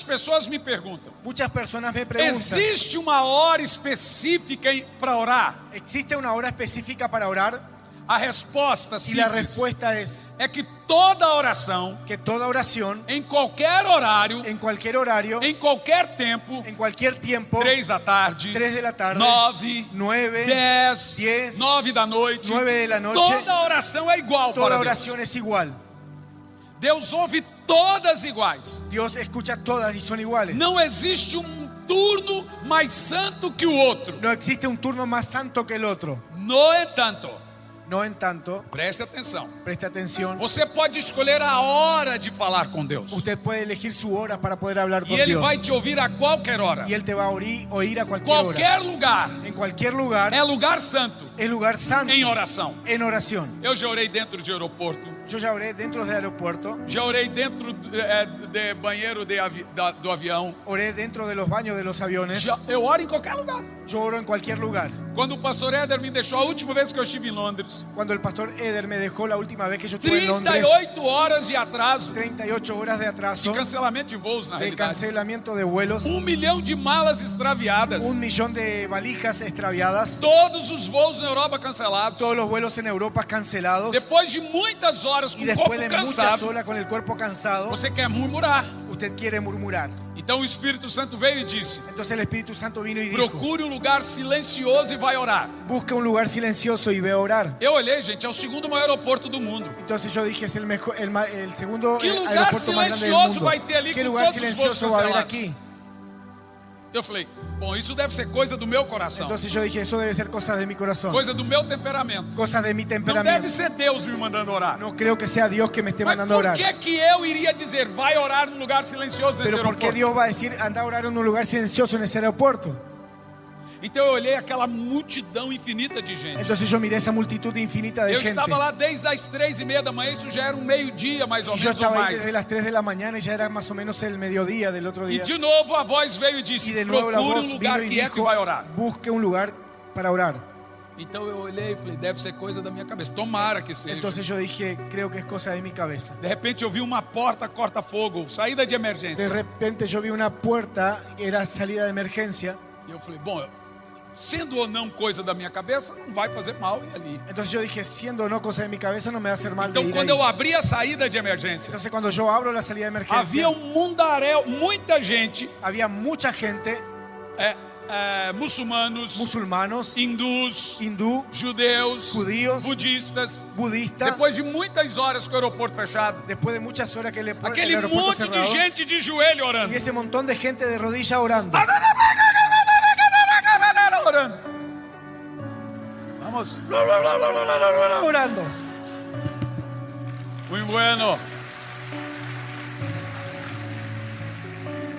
pessoas me perguntam: Muchas personas me preguntan, existe uma hora específica para orar? ¿existe una hora específica para orar? A resposta Y la simples respuesta es é que toda oração, que toda oración, em qualquer horário, en cualquier horario, em qualquer tempo, en cualquier tiempo, 3 da tarde, 3 de la tarde, 9, 9, 10, 10, 9 da noite, 9 de la noche, toda oração é igual toda para Deus. oración es igual. Deus ouve todas iguais. Dios escucha todas y son iguales. Não existe turno mais santo que o outro. No existe un turno más santo que el otro. No entanto, No en tanto, preste atenção, preste atención, você pode escolher a hora de falar com Deus. usted puede elegir su hora para poder hablar E con Ele Dios. vai te ouvir a qualquer hora. Y Él te va a oír a cualquier hora. Qualquer lugar En cualquier lugar, é lugar santo es lugar santo em oração. en oración. Eu já orei dentro de aeroporto, Yo ya oré dentro del aeropuerto, já orei dentro de banheiro do avião. oré dentro de los baños de los aviones. Eu oro em qualquer lugar. Yo oro en cualquier lugar. Quando o pastor Éder me deixou a última vez que eu estive em Londres, Cuando el pastor Eder me dejó la última vez que yo estuve en Londres, 38 horas de atraso, 38 horas de atraso, de cancelamento de voos na de realidade, cancelamiento de vuelos, 1 milhão de malas extraviadas, 1 millón de valijas extraviadas, todos os voos na Europa cancelados. todos los vuelos en Europa cancelados, Depois de muitas horas com y o después corpo de muchas cansado, horas con el cuerpo cansado, você quer murmurar. usted quiere murmurar. Então o Espírito Santo veio e disse: Entonces el Espíritu Santo vino y dijo, procure um lugar silencioso e vai orar. busca un lugar silencioso y ve a orar. Eu olhei, gente, é o segundo maior aeroporto do mundo. Entonces yo dije, es el segundo ¿Qué lugar aeropuerto más grande del silencioso mundo. vai ter ali ¿Qué con lugar todos os silencioso voos va a haber cancelados? aquí? Eu falei: bom, isso deve ser coisa do meu coração, Entonces yo dije, eso debe ser cosas de mi corazón, coisa do meu temperamento. cosas de mi Não deve temperamento. ser Deus me mandando orar. No creo que sea Dios que me esté Mas mandando a por orar. que eu iria dizer, vai orar num lugar silencioso nesse Pero ¿por qué aeroporto? Dios va a decir, anda a orar en un lugar silencioso en ese aeropuerto? Então eu olhei aquela multidão infinita de gente. Entonces yo miré esa multitud infinita de Eu gente. estava lá desde as 3:30 da manhã, isso já era um meio-dia mais ou Y yo menos ou estaba ahí desde mais. las 3 de la mañana y ya era más o menos el mediodía del otro E día. de novo a voz veio e Y disse: de nuevo la procure voz um lugar vino y quieto e dijo, vai orar. busque un lugar para orar. Então eu olhei e falei: deve ser coisa da minha cabeça. Tomara que seja. Entonces yo dije, creo que es cosa de mi cabeza. De repente eu vi uma porta corta-fogo, saída de De emergência. repente yo vi una puerta, era salida de emergencia. E eu falei: bom, sendo ou não coisa da minha cabeça, não vai fazer mal ir ali. Entonces yo dije, siendo o no cosa de mi cabeza, no me va a hacer mal de Então ir quando ahí. eu abri a saída de emergência, Entonces cuando yo abro la salida de emergencia, havia mundaréu, muita gente, había mucha gente, muçulmanos, musulmanos, hindus, hindú, judeus, Judíos, budistas. budistas. Depois de muitas horas com o aeroporto fechado, Después de muchas horas que el aquele aeropuerto monte de cerrado, gente de joelho orando. y ese montón de gente de rodilla orando. Orando. Vamos. Orando. Muito bueno.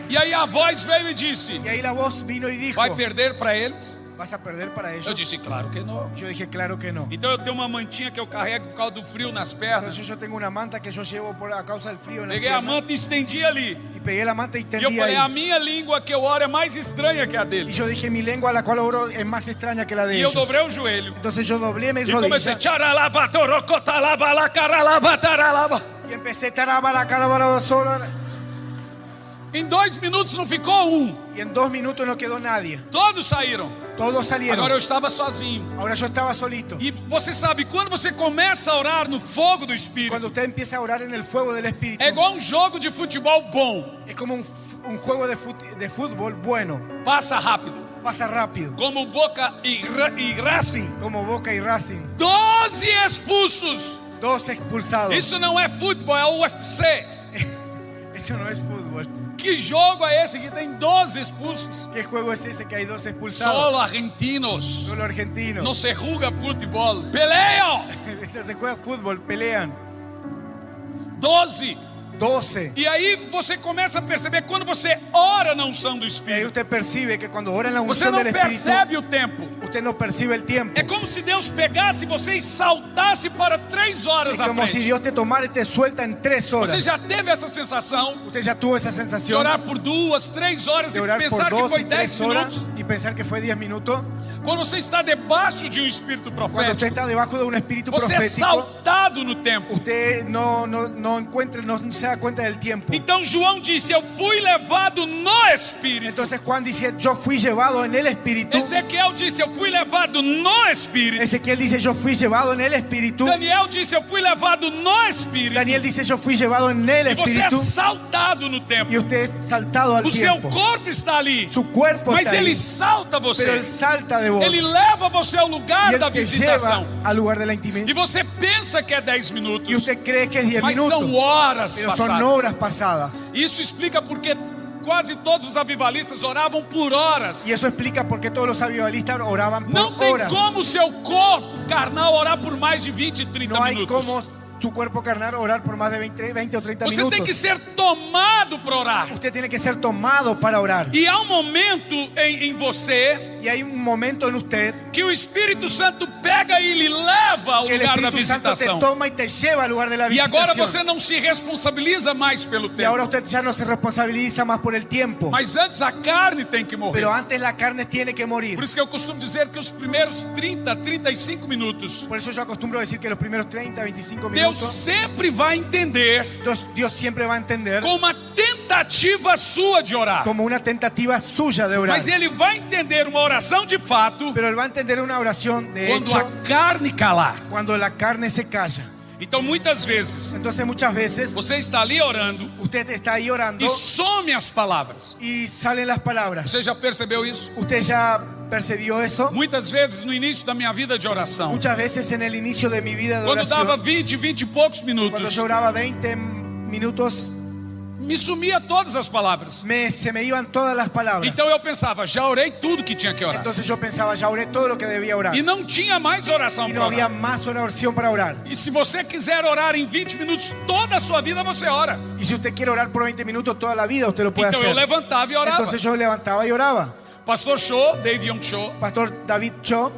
E aí a voz veio e disse: Y ahí la voz vino y dijo, vai perder para eles? ¿vas a perder para Eu ellos? disse: claro que não. Yo dije, claro que no. Então eu tenho uma mantinha que eu carrego por causa do frio nas pernas. Entonces yo tengo una manta que yo llevo por a causa del frío en la Peguei a pierna, manta e estendi ali. y pegué la manta y E eu tendí falei: a ahí. minha língua que eu oro é mais estranha que a Y deles. yo dije, mi lengua a la cual oro es más extraña que la de E eu ellos. dobrei o joelho. Entonces yo doblé mis E comecei: rodillas tcharalaba, torocotalaba, lacaralaba, taralaba. y empecé taraba la cara para sola. Em 2 minutos não ficou um. Y en 2 minutos no quedó nadie. Todos saíram. Todos salieron. Agora eu estava sozinho. Ahora yo estaba solito. E você sabe, quando você começa a orar no fogo do Espírito, Cuando usted empieza a orar en el fuego del Espíritu, é igual um jogo de futebol bom. es como un juego de fútbol bueno. Passa rápido. Pasa rápido. Como Boca e Racing. Como Boca y Racing. 12 expulsos. 2 expulsados. Isso não é futebol, é o UFC. Eso no es fútbol. Que jogo é esse que tem 12 expulsos? ¿Qué juego es ese que hay 2 expulsados? Solo argentinos. Solo argentinos. Não se juega futebol. Peleam. No se juega fútbol, pelean. 12. 12. E aí você começa a perceber quando você ora na unção do Y ahí Espírito. usted percibe que cuando ora en la Você unción não del Espíritu, percebe o tempo. usted no percibe el tiempo. É como se Deus pegasse você e saltasse para 3 horas Es à como si frente. Dios te tomara y te suelta en 3 horas. Você já teve essa sensação Usted ya tuvo esa de sensación orar por 2, 3 horas de e orar por pensar que 2 foi y 10 3 horas minutos? y pensar que fue 10 minutos. Quando você está debaixo de um espírito Cuando usted profético, está debajo de un espíritu você é profético, saltado no tempo. usted no se da cuenta del tiempo. Então João disse: eu fui levado no Espírito. Entonces Juan dice, yo fui llevado en el espíritu. Ezequiel disse: eu fui levado no Espírito. Ezequiel dice, yo fui llevado en el espíritu. Daniel disse: eu fui levado no Espírito. Daniel dice, yo fui llevado en el E você é espíritu. saltado no tempo. Y usted es saltado al O seu tiempo. corpo está ali, Su cuerpo mas está ele ahí, salta pero você. él salta de vos. Ele leva você ao Y lugar da él te lleva visitação. al lugar de la E intimidad. você pensa que é 10 minutos, Y usted cree que es 10 mas são minutos, horas pero son passadas. horas pasadas. Isso explica porque quase todos os avivalistas oravam por horas. Y eso explica por qué todos los avivalistas oraban por Não tem horas. como o seu corpo carnal orar por mais de 20, 30 No hay minutos. como su cuerpo carnal orar por más de 20 o 30 Você tem que minutos. ser tomado para orar. Usted tiene que ser tomado para orar. E há um momento em você Y hay un momento en usted que o Espírito Santo pega e lhe leva ao que el lugar da Espíritu Santo te visitação. toma y te lleva al lugar de la E agora visitación. você não se responsabiliza mais pelo Y tempo. ahora usted ya no se responsabiliza más por el tiempo. Mas antes a carne tem que morrer. Pero antes la carne tiene que morir. Por isso que eu costumo dizer que os primeiros 30, 35 minutos, Por eso yo acostumbro a decir que los primeros 30, 25 Deus minutos, sempre vai entender Dios siempre va a entender com uma tentativa sua de orar. como una tentativa suya de orar. Mas Ele vai entender uma oração de fato Pero él va a entender una oración de quando hecho a carne calar. cuando la carne se calla. Então muitas vezes Entonces muchas veces você está ali orando usted está ahí orando e some as palavras. y salen las palabras. Você já percebeu isso? ¿Usted ya percibió eso? Muitas vezes no início da minha vida de oração, Muchas veces en el inicio de mi vida de quando dava oración, 20 e poucos cuando minutos, yo oraba 20 minutos, me sumia todas as palavras. se me iban todas las palabras. Então eu pensava, já orei tudo que tinha que orar. Entonces yo pensaba, ya oré todo lo que debía orar. E não tinha mais oração Y para no había orar. más oración para orar. E se você quiser orar em 20 minutos toda a sua vida, você ora. Y si usted quiere orar por 20 minutos toda la vida, usted lo puede Então eu hacer. levantava e orava. Entonces yo levantaba y oraba. Pastor Cho, David Young Cho, Pastor David Cho,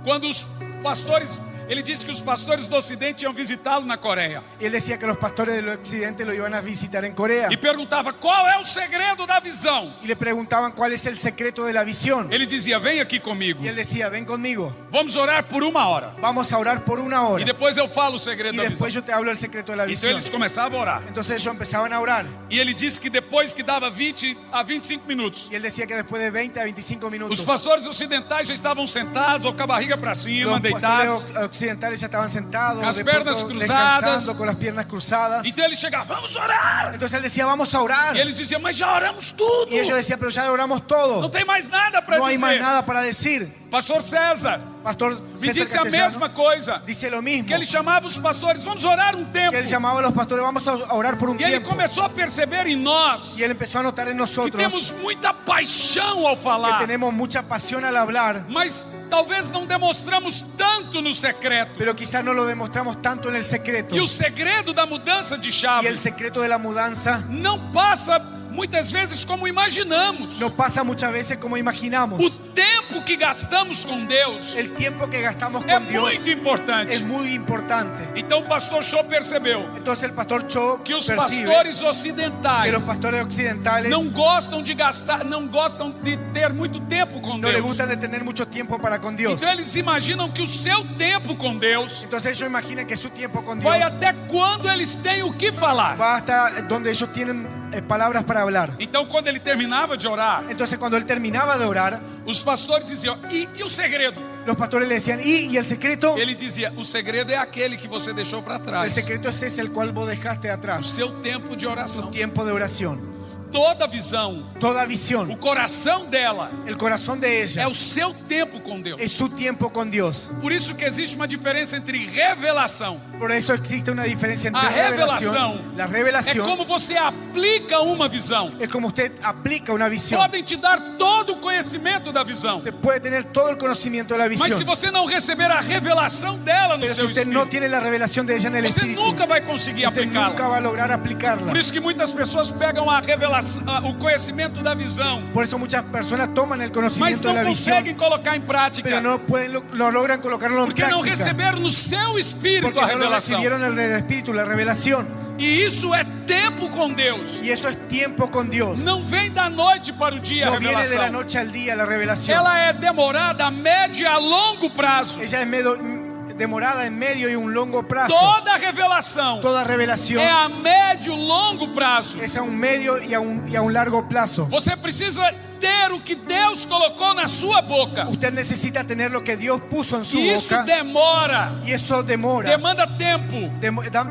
quando os pastores, ele disse que os pastores do Ocidente iam visitá-lo na Coreia. y él decía que los pastores del occidente lo iban a visitar en Corea. E perguntava qual é o segredo da visão. Y le preguntaban cuál es el secreto de la visión. Ele dizia, vem aqui comigo. Y él decía, ven conmigo, Vamos orar por 1 hora. vamos a orar por 1 E hora. depois eu falo o segredo Y da visão. después yo te hablo del secreto de la Então visión. eles começavam a orar. Entonces ellos empezaban a orar. E ele disse que depois que dava 20 a 25 minutos, Y él decía que después de 20 a 25 minutos, os pastores ocidentais já estavam sentados ou com a barriga para cima, los deitados. pastores occidentales ya estaban sentados, Con las de piernas pronto cruzadas. descansando, con las piernas cruzadas. Então ele chegava, vamos orar. Entonces él decía, vamos a orar. E eles diziam, mas já oramos tudo. Y ellos decían, pero ya oramos Não todo. tem mais nada para No hay más dizer. nada para decir. Pastor César Pastor me César disse a Castellano mesma coisa. dice lo mismo. Que ele chamava os pastores, vamos orar um tempo. Que él llamaba a los pastores, vamos a orar por un E ele tiempo. começou a perceber em nós Y él empezó a notar en que nosotros temos muita paixão ao que falar, tenemos mucha pasión al hablar, mas talvez não demonstramos tanto no secreto. pero quizás no lo demostramos tanto en el secreto. E o segredo da mudança de Y chave el secreto de la mudanza não passa muitas vezes como imaginamos. no pasa muchas veces como imaginamos. O tempo que gastamos com Deus El tiempo que gastamos é con Dios muito importante. es muy importante. Então o pastor Cho percebeu Entonces el pastor Cho que os percibe pastores que los ocidentais pastores occidentales não gostam de gastar, não gostam de ter muito tempo com no les Deus. gustan de tener mucho tiempo para con Dios. Então eles imaginam que o seu tempo com Deus Entonces ellos imaginan que su tiempo con Dios vai até quando eles têm o que falar. va hasta donde ellos tienen palabras para hablar. Então quando ele terminava de orar, Entonces cuando él terminaba de orar, os pastores diziam, e o segredo? los pastores le decían, ¿y el secreto? Ele dizia, o segredo é aquele que você deixou para El trás. secreto es ese el cual vos dejaste O atrás. seu tempo de oração. Tiempo de oración. Toda visão, Toda o visión, coração dela el corazón de é ella o seu tempo com Deus. es su tiempo con Dios. Por isso que existe uma diferença entre revelação. Por eso existe una diferencia entre A revelação La é revelación como você aplica uma visão. es como usted aplica una visión. Podem te dar todo o conhecimento da visão, Usted puede tener todo el conocimiento de la mas se visión. você não receber a revelação dela no Pero si seu usted espírito, no tiene la revelación de ella en el você espíritu, nunca vai conseguir usted nunca aplicá-la. va a lograr aplicarla. Por isso que muitas pessoas pegam a revelação, o conhecimento da visão, Por eso muchas personas toman el mas conocimiento não de la visión, conseguem colocar em prática, pero no logran colocarlo en porque não práctica. receberam no seu espírito Porque a no lo revelação. recibieron el espíritu, la revelación. E isso é tempo com Deus. Y eso es tiempo con Dios. Não vem da noite para o dia a No viene de la revelação. noche al día la revelación. Ela é demorada a médio e a longo prazo. Ella es demorada en medio y un largo plazo. Toda revelação Toda revelación é a médio e longo prazo. es a un medio y a un largo plazo. Você precisa ter o que Deus colocou na sua boca. Usted necesita tener lo que Dios puso en su E isso boca. demora, Y eso demora. demanda tempo.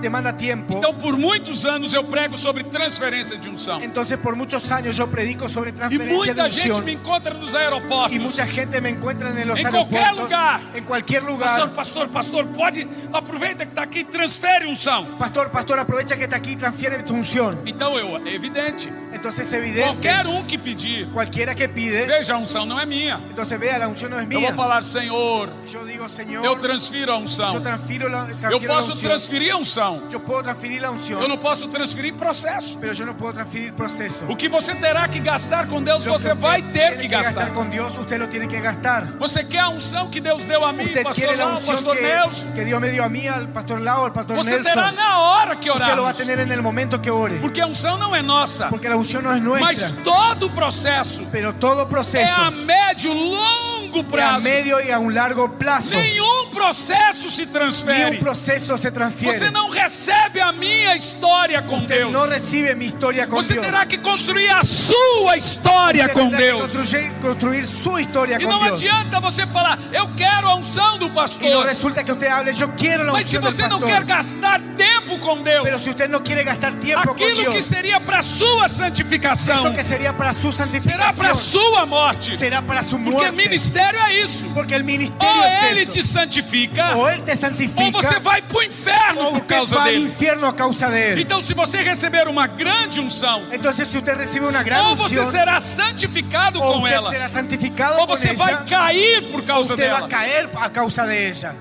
Demanda tiempo. Então, por muitos anos eu prego sobre transferência de unção. Entonces por muchos años yo predico sobre E transferencia de muita gente unción. me encontra nos Y aeroportos. mucha gente me encuentra en los En cualquier aeropuertos, lugar. en cualquier Pastor, lugar. pastor, pode, aproveita que está aqui e transfere unção. Pastor, aprovecha que está aquí y transfiere tu unción. Então, é evidente, Entonces es evidente, qualquer que pedir, cualquiera que pide, veja, a unção não é minha. entonces vea, la unción no es Eu vou mía. falar, Senhor, Yo digo, Señor, eu transfiro a unção. yo transfiero Eu la posso unción. transferir a unção. Yo puedo transferir la Eu unción, não posso transferir processo. pero yo no puedo transferir proceso. O que você terá que gastar com Deus, Lo você que vai usted ter tiene que que gastar gastar. con Dios, usted lo tiene que gastar. Você quer a unção que Deus deu a mim, Usted pastor quiere la Lau, unción pastor Nelson? que Dios me dio a mí, al pastor Lau, al pastor Você terá Nelson. na hora que Usted lo va a orarmos. tener en el momento que ore. Porque a unção não é nossa, Porque la unción no es mas nuestra. todo o processo Pero todo é proceso a médio, longo a prazo. medio y a un largo plazo. Nenhum processo se Ni transfere. un proceso se transfiere. Você não recebe a minha história com Usted Deus. no recibe mi historia con Você Dios. terá que construir a sua história Usted com tendrá que Deus. construir su historia E con não Dios. adianta você falar, eu quero a unção do Y no pastor. resulta que usted hable, yo quiero la Mas se unción del você não quer pastor. gastar tempo com Deus, Pero si usted no quiere gastar tiempo con aquilo que Dios, seria para sua santificação, eso que sería para su será para santificación, sua morte. será para su Porque muerte. ministério é isso. Porque el ministerio Ou es ele eso. te santifica, O Él te ou santifica, você vai para o inferno o por usted causa va al dele. infierno a causa de Él. Então, se você receber uma grande unção, Entonces si usted recibe una gran ou você unción, será santificado o com usted ela, será santificado ou con você vai ella, cair por causa usted va dela. a caer a causa de ella.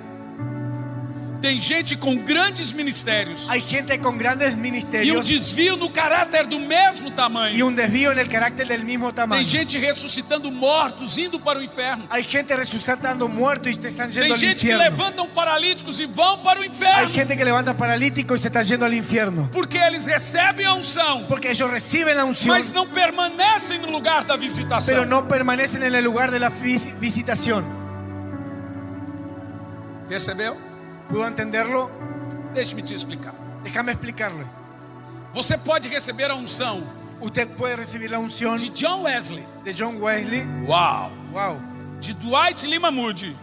Tem gente com grandes ministérios Hay gente con grandes e um ministerios desvio no caráter do mesmo y tamanho. un desvío en el carácter del mismo Tem tamaño. gente ressuscitando mortos, indo para o inferno. Hay gente resucitando muertos y te están yendo Tem al gente que infierno. levantam paralíticos e vão para o Hay inferno. gente que levanta paralítico y se está yendo al infierno. Porque eles recebem a unção, Porque ellos reciben la unción, mas não permanecem no lugar da visitação. pero no permanecen en el lugar de la visitación. Percebeu? ¿Pudo entenderlo? Deixe-me te explicar. Déjame explicarle. Você pode receber a unção Usted puede recibir la unción de John Wesley, de John Wesley, uau, wow, de Dwight Lima Moody,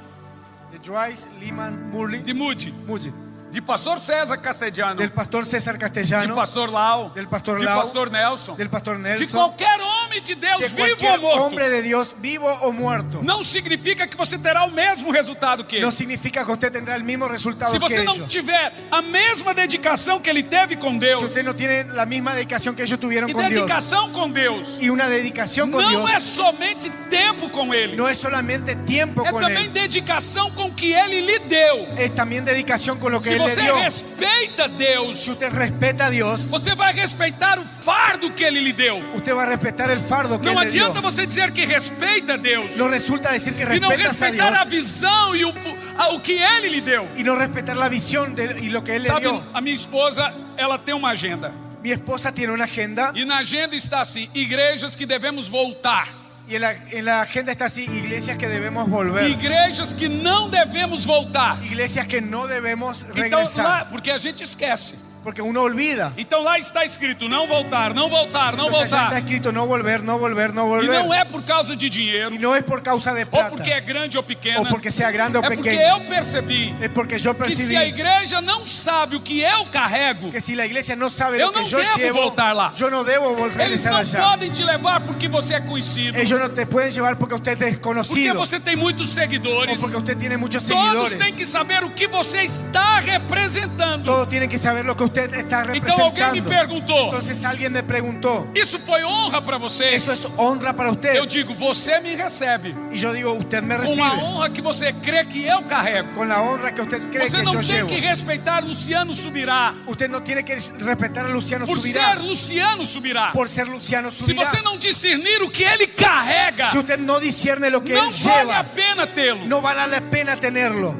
de Joyce Lyman Murray, de Moody, Moody, de pastor César Castellano, del pastor César de Castellano, pastor Lau, del pastor de Lau, pastor Nelson, del pastor de Nelson, qualquer homem de Deus, de vivo ou cualquier morto. hombre de Dios, vivo o muerto. Não significa que você terá o mesmo resultado que ele. No significa que usted tendrá el mismo resultado Se que você não ellos. tiver a mesma dedicação que ele teve com Si Deus, usted no tiene la misma dedicación que ellos tuvieron e con Dios, dedicação com Deus y una dedicación con não Dios, é somente tempo com ele, no es solamente tiempo é con também Él, dedicação com o que ele lhe deu. es también dedicación con lo que Se Él le você dio. respeita Deus, Si usted respeta a Dios, você vai respeitar o fardo que ele lhe deu. usted va a respetar el fardo que Não Él le dio. adianta você dizer que respeita Deus No resulta decir que e não respetas a respeitar a Dios visão e o que ele lhe deu. y no respetar la visión y lo que Él le Sabe, dio. a minha esposa, ela tem uma agenda. Mi esposa tiene una agenda E na agenda está assim: igrejas que devemos voltar, y en la agenda está así: iglesias que debemos volver, igrejas que não devemos voltar. iglesias que no debemos Então, regresar, lá, porque a gente esquece. porque uno olvida. Então lá está escrito: não voltar, não voltar, não Entonces ya está voltar. escrito no volver, no volver, no E volver. não é por causa de dinheiro, Y no es por causa de ou plata, porque é grande ou pequena. o porque sea grande o É porque pequeño. eu percebi Es porque yo que se percibí a igreja não sabe o que eu carrego, que si la iglesia no sabe Eu lo que não yo devo llevo, voltar lá. yo no debo volver eles regresar não allá. podem te levar porque você é conhecido, Ellos no te pueden llevar porque usted es porque desconocido você tem muitos o seguidores. porque usted tiene muchos Todos seguidores. têm que saber o que você está representando. Todos tienen que saber lo que usted está Então alguém me representando. perguntou: Entonces alguien me preguntó: isso foi honra para você? ¿eso es honra para usted? Eu digo: você me recebe Y yo digo: usted me com a recibe honra que você crê que eu carrego. con la honra que usted cree Você que não yo tem llevo. que respeitar Luciano Subirá Usted no tiene que respetar a Luciano por Subirá ser Luciano Subirá. por ser Luciano Se Subirá. você não discernir o que ele carrega, Si usted no discierne lo que não él vale a lleva, pena tê-lo. no vale la pena tenerlo.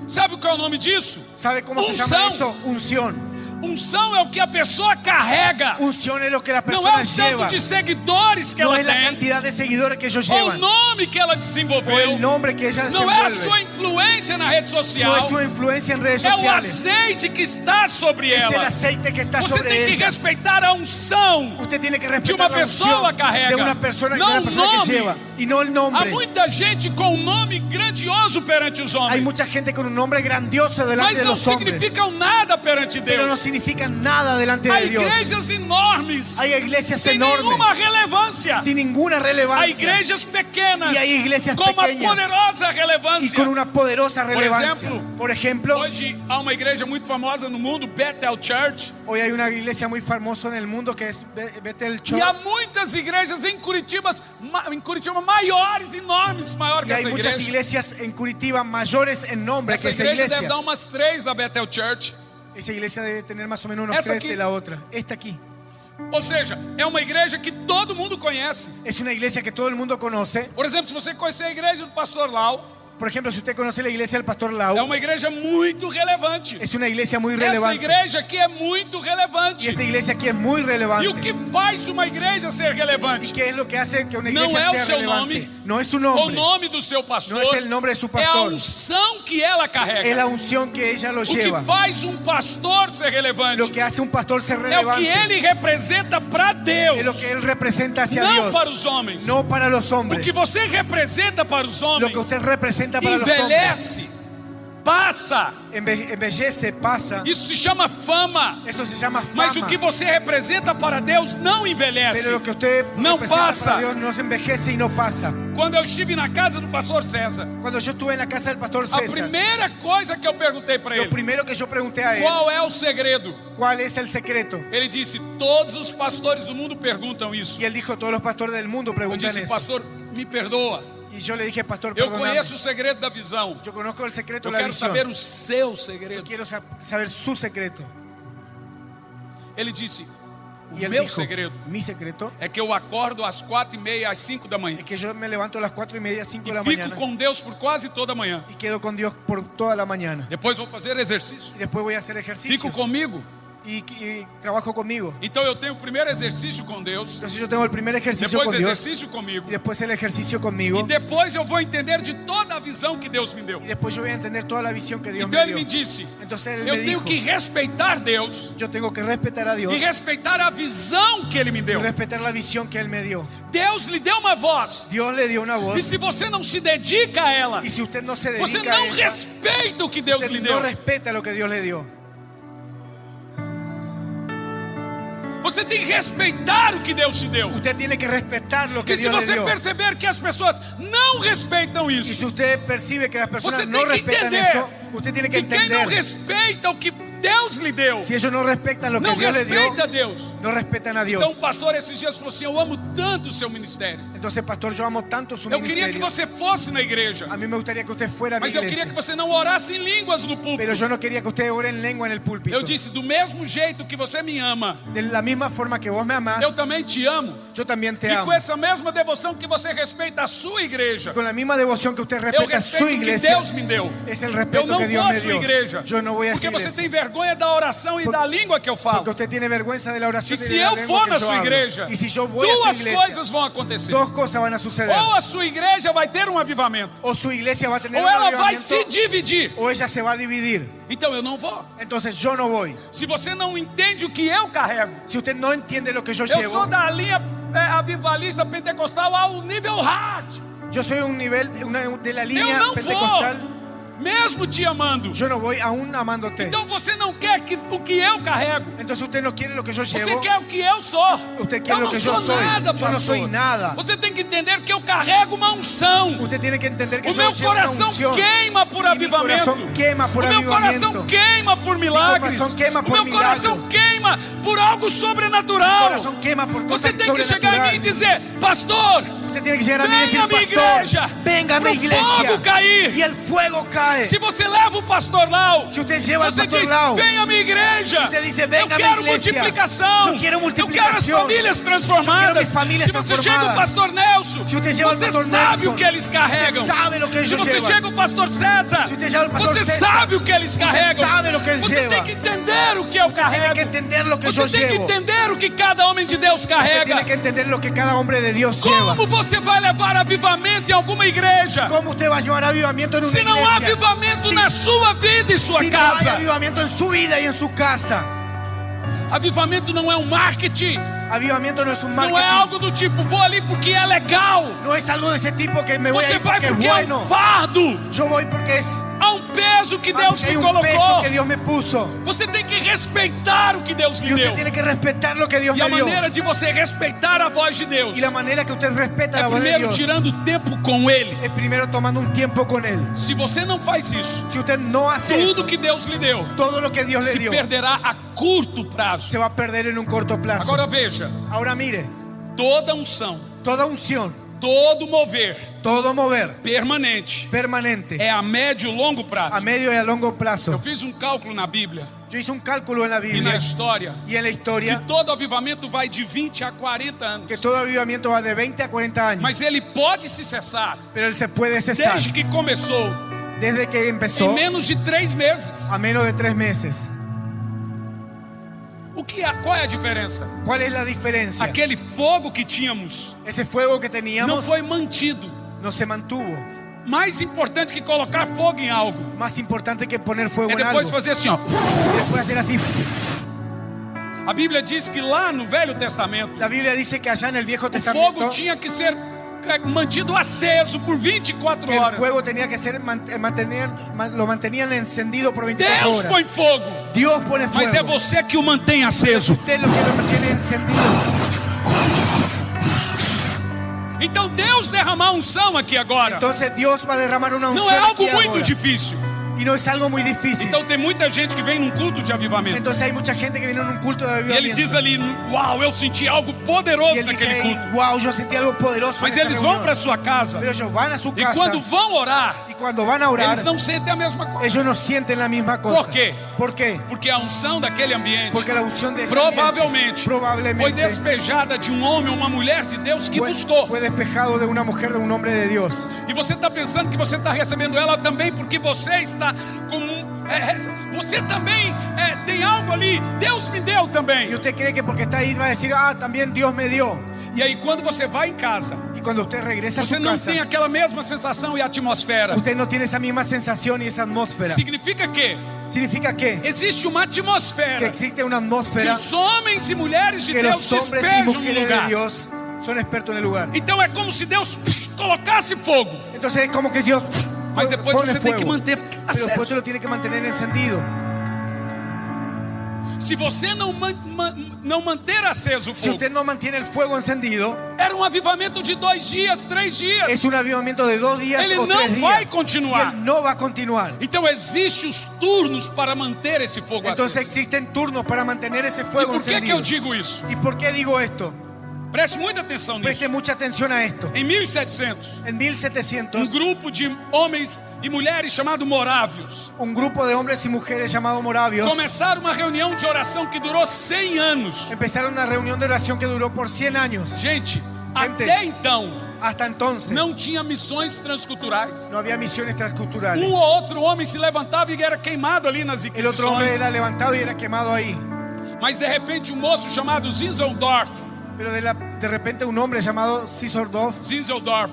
Sabe qual é o nome disso? ¿Sabe cómo se Unción. llama eso? Unción. Unção é o que a pessoa carrega. Unción es lo que la Não é persona o lleva. tanto de seguidores que No ela es la tem, cantidad de seguidores que ellos ou o llevan. nome que ela O desenvolveu. el nombre que ella Não é a desenvuelve. sua influência na rede No social. es su influencia en redes É o sociales. azeite que está sobre Es el ela. aceite que está Você sobre tem que ella. respeitar a unção Usted tiene que que respetar uma la pessoa unción carrega, de una persona, não de o una persona que nome. lleva. Y no el Há nombre. muita gente com um nome grandioso perante os Hay homens, mucha gente con un nombre grandioso delante mas de não los hombres. significam nada perante Pero no Deus. significa nada delante Há de Dios. igrejas enormes, Hay iglesias sem enormes, nenhuma relevância. sin ninguna Há relevancia. igrejas pequenas, E há igrejas com uma pequenas. poderosa Y relevância. con una poderosa relevancia. ejemplo, Por ejemplo, Hoje há uma igreja muito famosa no mundo, Bethel Church. hoy hay una iglesia muy famosa en el mundo que es Bethel E Church. há muitas igrejas em Curitiba maiores, enormes, maior que Y hay essa muchas igreja. iglesias en Curitiba mayores en nombre Essa que esa igreja deve iglesia. dar umas 3 da Bethel Church. Esa iglesia debe tener más o menos unos Esa 3 aquí. de la otra. Esta aquí. Ou seja, é uma igreja que todo mundo conhece. Es una iglesia que todo el mundo conoce. Por exemplo, se você conhecer a igreja do pastor Lau, Por ejemplo, si usted conoce la iglesia del pastor é Lau, uma igreja muito relevante. es una iglesia muy Essa relevante. igreja aqui é muito Y relevante. esta iglesia aquí es muy E o relevante. que faz uma igreja ser ¿Y relevante? qué es lo que hace que una Não iglesia é o sea seu relevante? nome, No es su O nombre. nome do seu pastor, No es el nombre de su é a pastor. unção que ela Es carrega. la unción que ella lo O que lleva. faz um pastor ser relevante Lo que hace un pastor ser é o que relevante ele representa para Deus, es lo que él representa hacia não Dios, para os homens. no para los O hombres. que você representa para os Lo homens que usted representa para los hombres envelhece, passa. embellece, pasa. Isso se chama fama. Eso se llama Mas fama. o que você representa para Deus não envelhece. Pero lo que usted Não representa passa. para Dios no se envejece y no pasa. Quando eu estive na casa do pastor César, Cuando yo estuve en la casa del pastor a César, primeira coisa que eu perguntei para lo ele, primero que yo pregunté a él, qual é o segredo? ¿cuál es el secreto? Ele disse, todos os pastores do mundo perguntam isso. Y él dijo, todos los pastores del mundo Eu preguntan disse, eso. pastor, me perdoa. Y yo le dije, pastor, Eu perdóname. conheço o segredo da visão. Yo conozco el secreto Eu de la quero visión. saber o seu Yo segredo. quiero saber su secreto. Ele disse, o Y él meu dijo, segredo mi secreto é que eu acordo às 4:30, às 5 da manhã. es que yo me levanto a las 4:30, 5 de E la fico mañana com Deus por quase toda a manhã. y quedo con Dios por toda la mañana. Depois vou fazer exercício. Y después voy a hacer ejercicios. Fico comigo. Y trabajo conmigo. Então eu tenho o primeiro exercício com Deus. Entonces yo tengo el primer ejercicio Depois con Dios exercício comigo. y después el ejercicio E conmigo depois eu vou entender de toda a visão que Deus me deu. y después yo voy a entender toda la visión que Dios Então me ele dio. me disse, Entonces él eu me tenho dijo, que respeitar Deus yo tengo que respetar a Dios e respeitar a visão que Ele me y deu. respetar la visión que Él me dio. Deus lhe deu uma voz. Dios le dio una E voz se você não se dedica a ela, y si usted no se você dedica a não ella, respeita o que Deus lhe usted deu. no respeta lo que Dios le dio. Você tem que respeitar o que Deus te deu. Usted tiene que respetar lo que E se Dios le você dio. perceber que as pessoas não respeitam Y isso, si usted percibe que las personas você no tem que respetan entender eso, usted tiene que que quem não entender. respeita o que Deus lhe deu, Si ellos no respetan lo que não Dios le dio, respeita Deus. no respetan a Dios. Então o pastor esses dias falou assim, eu amo tanto o seu ministério. Entonces, pastor, yo amo tanto su Eu queria que ministerio. você fosse na igreja, A mí me gustaría que usted fuera a mi mas eu queria iglesia. que você não orasse em línguas no Pero púlpito. yo no quería que usted ore en lengua en el púlpito. Eu disse, do mesmo jeito que você me ama, De la misma forma que vos me amás, eu também te amo. yo también te E amo. com essa mesma devoção que você respeita a sua igreja, Con la misma devoción que usted eu respeta a su respeito o que iglesia, Deus me deu. es el Eu respeto não que Dios vou à me sua dio. igreja, Yo no voy a esa porque você iglesia. tem vergonha da oração e da língua que eu Porque falo. usted tiene vergüenza de la oración E y se de la eu lengua for que na yo sua hablo. igreja, Y si yo voy a su duas iglesia, coisas vão acontecer. dos cosas van a suceder. Ou a sua igreja vai ter um avivamento, O su iglesia va a tener ou un ela vai avivamiento, se dividir. o ella se va a dividir. Então eu não vou. Entonces yo no voy. Se você não entende o que eu carrego, Si usted no entiende lo que yo eu llevo, sou da linha avivalista pentecostal ao nível hard. yo soy un nivel de la Eu línea não pentecostal. vou, mesmo te amando. Yo no voy aún amándote. Então você não quer o que eu carrego. Entonces usted no quiere lo que yo Você llevo. quer o que eu sou. Usted Eu quiere lo não que yo sou soy. nada, Yo no soy pastor. nada. Você tem que entender que eu carrego uma unção. Usted tiene que entender que O yo meu llevo una coração unción. queima por Y mi avivamento. corazón quema por O meu avivamiento. coração queima por milagres. coração queima por O meu coração milagre. queima por algo Mi sobrenatural. corazón quema por Você cosas tem que chegar em mim e dizer, pastor, Usted tiene que llegar a mí y decir, venha a minha pastor, igreja, venga a mi pro fogo iglesia cair. y el fuego E trae, Se você leva o pastor Lau, si usted lleva al você pastor diz, Lau, vem à minha igreja. usted dice, Eu venga a mi quero iglesia. multiplicação. Yo quiero Eu quero as multiplicación. famílias Yo quiero transformadas. mis familias Se você chega o transformadas. pastor Nelson, Si usted lleva al você pastor sabe Nelson, o que eles carregam. usted sabe lo que Se ellos você llevan. chega o pastor César, Si usted lleva al pastor você César, sabe o que eles carregam. sabe lo que él Você lleva. tem que entender o que eu Tiene que carrego. entender lo que Você yo tem que llevo. entender o que cada homem de Deus Usted carrega. tiene que entender lo que cada hombre de Dios lleva. Como você vai levar avivamento em alguma igreja? ¿Cómo usted va a llevar avivamiento en una Se não há iglesia? avivamento na sua vida e sua Si no hay casa. avivamiento en su vida y en su casa. Avivamento não é um marketing. Avivamiento no es un Não é marketing. algo do tipo, vou ali porque é legal. No es algo de ese tipo que me voy a Você ir vai porque es porque é bueno. um fardo. Yo voy porque es Há um peso que Deus porque hay me un peso colocou. que Dios me puso. Você tem que respeitar o que Deus Y lhe usted deu. tiene que respetar lo que Dios E a me dio. maneira de você respeitar a voz de Deus Y la manera que usted respeta é la voz de primeiro Dios tirando tempo com Ele. es primero tomando un tiempo con Él. Se você não faz isso, Si usted no hace tudo eso, que Deus lhe deu todo lo que Dios le se dio perderá a curto prazo. se va a perder en un corto plazo. Agora veja, Ahora mire, toda unção, toda unción, todo mover todo mover permanente permanente é a médio e longo a prazo. medio y a largo Eu plazo. fiz um cálculo na Bíblia Yo hice un cálculo en la e na Biblia história y en la que historia todo avivamento vai de 20 a 40 anos. que todo avivamiento va de 20 a 40 años, Mas ele pode se cessar pero él se puede cesar desde que começou desde que em empezó menos de 3 meses. a menos de 3 meses. Qual é a diferença? ¿Cuál es la diferencia? Aquele fogo que tínhamos Ese fuego que não teníamos foi mantido. no se mantuvo. Mais importante que colocar fogo em algo Más importante que poner fuego é en algo. depois fazer assim, ó. Y después hacer así. A Bíblia diz que lá no Velho Testamento La Biblia dice que allá en el Viejo o Testamento fogo tinha que ser mantido aceso por 24 el horas. fuego tenía que ser lo mantenían encendido por 24 Deus horas. põe fogo, Dios pone mas é fuego. você que o mantém aceso. Usted lo que lo mantiene encendido. Então Deus derramar unção aqui agora Entonces Dios va a derramar una unción não é algo aquí muito ahora. difícil. Y no es algo muy difícil. Então tem muita gente que vem num culto de avivamento Entonces hay mucha gente que viene en un culto de e ele avivamiento. diz ali, uau, eu senti algo Y poderoso él dice, naquele culto. wow, yo sentí algo poderoso Mas en esa eles vão reunión. para sua casa Pero ellos van a su e casa quando vão orar, y cuando van a orar, eles não sentem a mesma coisa. ellos no sienten la misma cosa. ¿Por qué? ¿Por qué? Porque a unção daquele ambiente Porque la unción de ese provavelmente foi probablemente despejada de um homem ou uma mulher de Deus que buscou. fue despejado de una mujer, de un hombre de Dios. E você está pensando que você está recebendo ela também porque você está com você também tem algo ali. Deus me deu também. Y usted cree que porque está ahí va a decir, ah, también Dios me dio. E aí quando você vai em casa, Y cuando usted regresa a você su não casa, tem aquela mesma sensação e atmosfera. usted no tiene esa misma sensación y esa atmósfera. Significa que Significa que existe uma atmosfera existe una que atmósfera os homens e mulheres de que Deus los hombres y despejam no mujeres de lugar. Dios son expertos en el lugar. Então é como se Deus colocasse fogo. Entonces es como que Dios Mas depois pone você tem que fuego, manter pero después aceso. se lo tiene que mantener encendido. Se você não manter aceso o Si fogo, usted no mantiene el fuego encendido, era um avivamento de 2 dias, 3 dias. es un avivamiento de 2 días Ele o não 3 vai días. continuar. Y él no va a continuar. Então existem os turnos para manter esse fogo Entonces aceso. existen turnos para mantener ese E fuego por que encendido. eu digo isso? ¿Y por qué digo esto? Preste muita atenção Preste nisso. mucha atención a esto. Em 1700, En 1700, um grupo de homens e mulheres chamado Morávios un grupo de hombres y mujeres llamado Moravios começaram uma reunião de oração que durou 100 anos. empezaron una reunión de oración que duró por 100 años. Gente, até então Hasta entonces não tinha missões transculturais. no había misiones transculturales. Um ou outro homem se levantava e era queimado ali nas El otro hombre inquisições. era levantado y era quemado ahí. Mas de repente um moço chamado Zinzeldorf Pero de repente un hombre llamado Zinzeldorf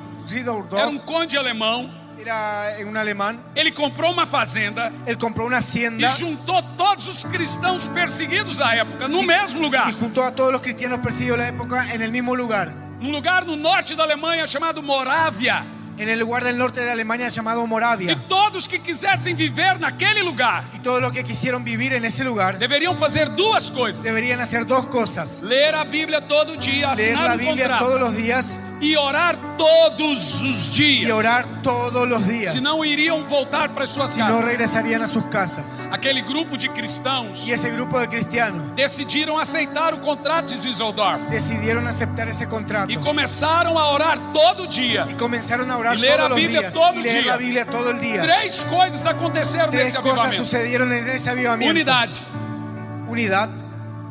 era um conde alemão. era un alemán. Ele comprou uma fazenda Él compró una e hacienda juntou todos os cristãos perseguidos da época no mesmo lugar. y juntó a todos los cristianos perseguidos de la época en el mismo lugar. Um lugar no norte da Alemanha chamado Morávia. En el lugar del norte de Alemania llamado E Moravia. todos que quisessem viver naquele lugar Y todos los que quisieron vivir en ese lugar deveriam fazer 2 coisas: deberían hacer 2 cosas. ler a Bíblia todo dia, Leer assinar la um Biblia contrato todos los días e orar todos os dias. y orar todos los días. Senão iriam voltar para as suas Si no, casas. regresarían a sus casas. Aquele grupo de cristãos Y ese grupo de cristianos decidiram aceitar o contrato de Zieseldorf decidieron aceptar ese contrato e começaram a orar todo dia. y comenzaron a orar Y leer todos la los Biblia días todo y leer día. la Biblia todo el día. Três coisas aconteceram Tres nesse cosas avivamento: sucedieron en ese avivamiento: unidade, unidad,